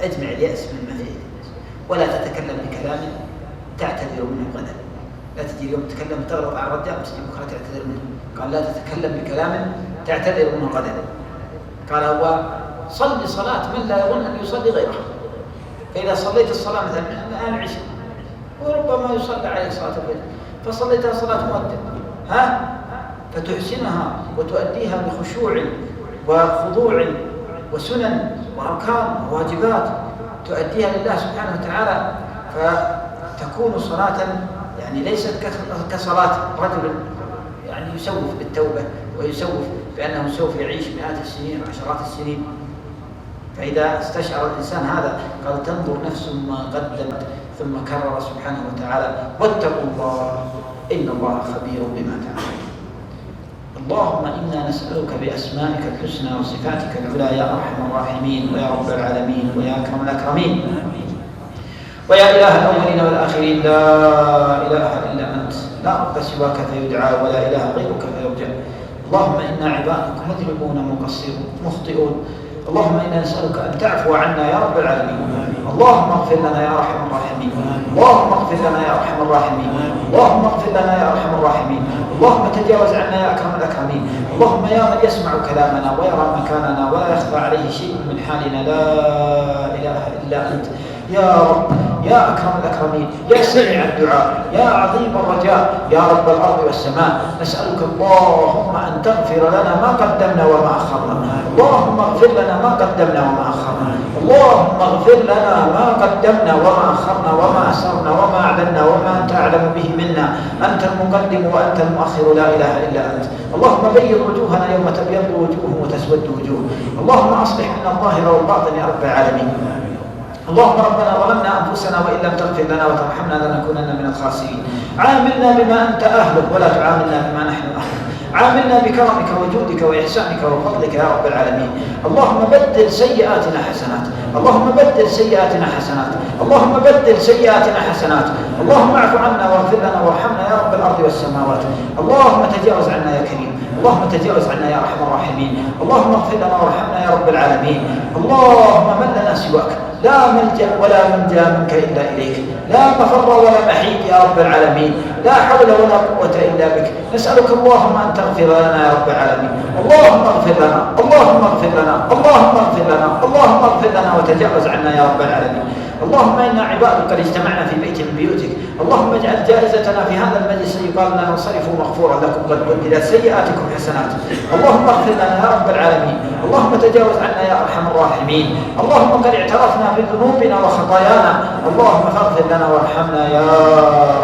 أجمع اليأس مما في أيدي الناس، ولا تتكلم بكلام تعتذر منه غدا. لا تجي اليوم تتكلم تغلط على الرجال وتجي بكرة تعتذر منه. قال لا تتكلم بكلام تعتذر منه غدا. قال هو صلي صلاة من لا يظن أن يصلي غيره. فإذا صليت الصلاة مثلا الآن العشاء وربما يصلى عليه صلاة الفجر، فصليتها صلاة مودع، فتحسنها وتؤديها بخشوع وخضوع وسنن وأركان وواجبات تؤديها لله سبحانه وتعالى، فتكون صلاة يعني ليست كصلاة رجل يعني يسوف بالتوبة ويسوف بأنه سوف يعيش مئات السنين وعشرات السنين. فإذا استشعر الإنسان هذا قال تنظر نفس ما قدمت، ثم كرر سبحانه وتعالى واتقوا الله إن الله خبير بما تعملون. اللهم إنا نسألك بأسمائك الحسنى وصفاتك العلى يا أرحم الراحمين ويا رب العالمين ويا أكرم الأكرمين ويا إله الأولين والآخرين، لا إله إلا أنت، لا رب سواك فيدعى ولا إله غيرك فيرجى. اللهم إنا عبادك مذنبون مقصرون مخطئون، اللهم إنا نسألك أن تعفو عنا يا رب العالمين. اللهم اغفر لنا يا أرحم الراحمين، اللهم اغفر لنا يا أرحم الراحمين، اللهم اغفر لنا يا أرحم الراحمين، اللهم تجاوز عنا يا أكرم الأكرمين. اللهم يا من يسمع كلامنا ويرى مكاننا ولا يخفى عليه شيء من حالنا، لا إله إلا أنت يا رب يا أكرم الأكرمين، يا سميع الدعاء، يا عظيم الرجاء، يا رب الأرض والسماء. نسألك اللهم أن تغفر لنا ما قدمنا وما أخرنا، اللهم اغفر لنا ما قدمنا وما أخرنا، اللهم اغفر لنا ما قدمنا وما أخرنا وما أسررنا وما أعلنا وما أنت أعلم به منا. أنت المقدم وأنت المؤخر، لا إله إلا أنت. اللهم بيض وجوهنا يوم تبيض وجوه وتسود وجوه، اللهم أصلح لنا الظاهر والباطن يا رب العالمين. اللهم ربنا ظلمنا أنفسنا وإن لم تغفر لنا وترحمنا لنكونن من الخاسرين. عاملنا بما أنت أهله ولا تعاملنا بما نحن أهله، عاملنا بكرمك وجودك وإحسانك وفضلك يا رب العالمين. اللهم بدل سيئاتنا حسنات، اللهم بدل سيئاتنا حسنات، اللهم بدل سيئاتنا حسنات. اللهم اعف عنا واغفر لنا وارحمنا يا رب الأرض والسماوات. اللهم تجاوز عنا يا كريم، اللهم تجاوز عنا يا أرحم الراحمين. اللهم اغفر لنا وارحمنا يا رب العالمين. اللهم من لنا سواك، لا ملجأ ولا منجا منك إلا إليك، لا مفر ولا محيط يا رب العالمين، لا حول ولا قوة إلا بك. نسألك اللهم أن تغفر لنا يا رب العالمين. اللهم اغفر لنا، اللهم اغفر لنا، اللهم اغفر لنا، اللهم اغفر لنا وتجاوز عنا يا رب العالمين. اللهم إنا عبادك قد اجتمعنا في بيت من بيوتك، اللهم اجعل جائزتنا في هذا المجلس يقال لنا انصرفوا مغفورا لكم قد بدلت سيئاتكم حسنات. اللهم اغفر لنا يا رب العالمين، اللهم تجاوز عنا يا أرحم الراحمين. اللهم قد اعترفنا بذنوبنا وخطايانا، اللهم فاغفر لنا وارحمنا يا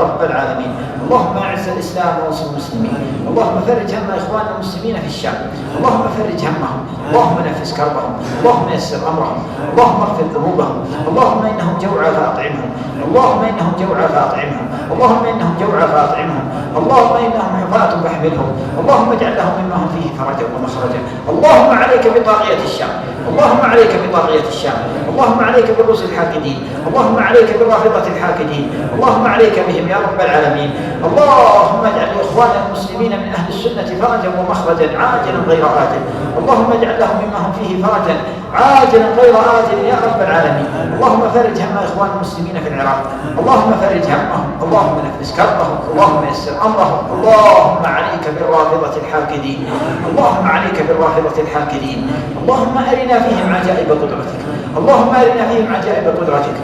رب العالمين. اللهم اعز الإسلام وانصر المسلمين، اللهم فرج هم إخواننا المسلمين في الشام، اللهم فرج همهم، اللهم نفس كربهم، اللهم يسر أمرهم، اللهم اغفر ذنوبهم. اللهم إنهم جوعى فأطعمهم، اللهم إنهم جوعى فأطعمهم، اللهم إنهم جوعى فأطعمهم، اللهم إنهم حفاة فاحملهم، اللهم اجعل لهم مما هم فيه فرجا ومخرجا. اللهم عليك بطاغية الشام، اللهم عليك بطاغية الشام، اللهم عليك بالروس الحاقدين، اللهم عليك بالرافضة الحاقدين، اللهم عليك بهم يا رب العالمين. اللهم اجعل لإخواننا المسلمين من أهل السنة فرجا ومخرجا عاجلا غير آجل، اللهم اجعل لهم مما هم فيه فرجا عاجلا غير آجل يا رب العالمين. اللهم فرج هم إخوان المسلمين في العراق، اللهم فرج همهم، اللهم نفس كربهم، اللهم يسر أمرهم. اللهم عليك بالرافضة الحاقدين، اللهم عليك بالرافضة الحاقدين. اللهم أرنا فيهم عجائب قدرتك، اللهم أرنا فيهم عجائب قدرتك.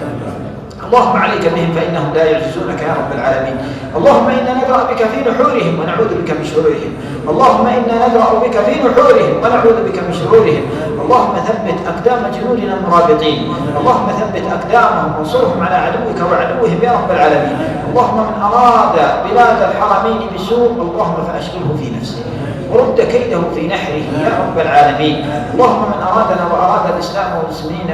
اللهم عليك بهم فإنهم لا يعجزونك يا رب العالمين. اللهم إنا ندرأ بك في نحورهم ونعوذ بك من شرورهم. اللهم إنا ندرأ بك في نحورهم ونعوذ بك من شرورهم. اللهم ثبت أقدام جنودنا المرابطين. اللهم ثبت أقدامهم وانصرهم على عدوك وعدوهم يا رب العالمين. اللهم من أراد بلاد الحرمين بسوء اللهم فأشغله في نفسه ورد كيده في نحره يا رب العالمين. اللهم من أرادنا وأراد الإسلام والمسلمين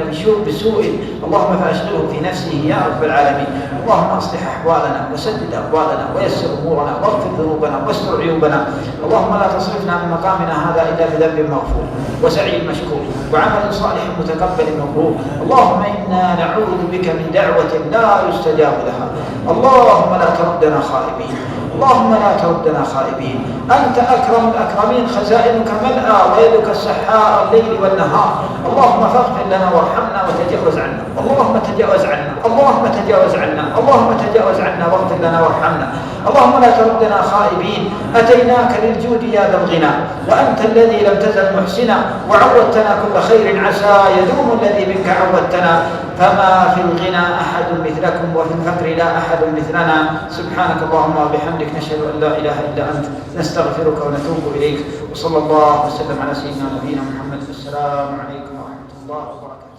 بسوء اللهم فأشغله في نفسه يا رب العالمين. اللهم أصلح أحوالنا وسدد أقوالنا ويسر أمورنا واغفر ذنوبنا واستر عيوبنا. اللهم لا تصرفنا من مقامنا هذا إلا بذنب مغفور وسعي مشكور وعمل صالح متقبل مبرور. اللهم إنا نعوذ بك من دعوة لا يستجاب لها. اللهم لا تردنا خائبين. اللهم لا تردنا خائبين. أنت أكرم الأكرمين، خزائنك ملأى ويدك السحاء الليل والنهار. اللهم فاغفر لنا وارحمنا وتجاوز عنا. اللهم تجاوز عنا. اللهم تجاوز عنا. اللهم تجاوز عنا واغفر لنا وارحمنا. اللهم لا تردنا خائبين. أتيناك للجود يا ذا الغنى وأنت الذي لم تزل محسنا وعودتنا كل خير عسى يدوم الذي منك عودتنا. فما في الغنى أحد مثلكم وفي الفقر لا أحد مثلنا. سبحانك اللهم وبحمدك نشهد أن لا إله إلا أنت نستغفرك ونتوب إليك. وصلى الله وسلم على سيدنا نبينا محمد. السلام عليكم ورحمة الله وبركاته.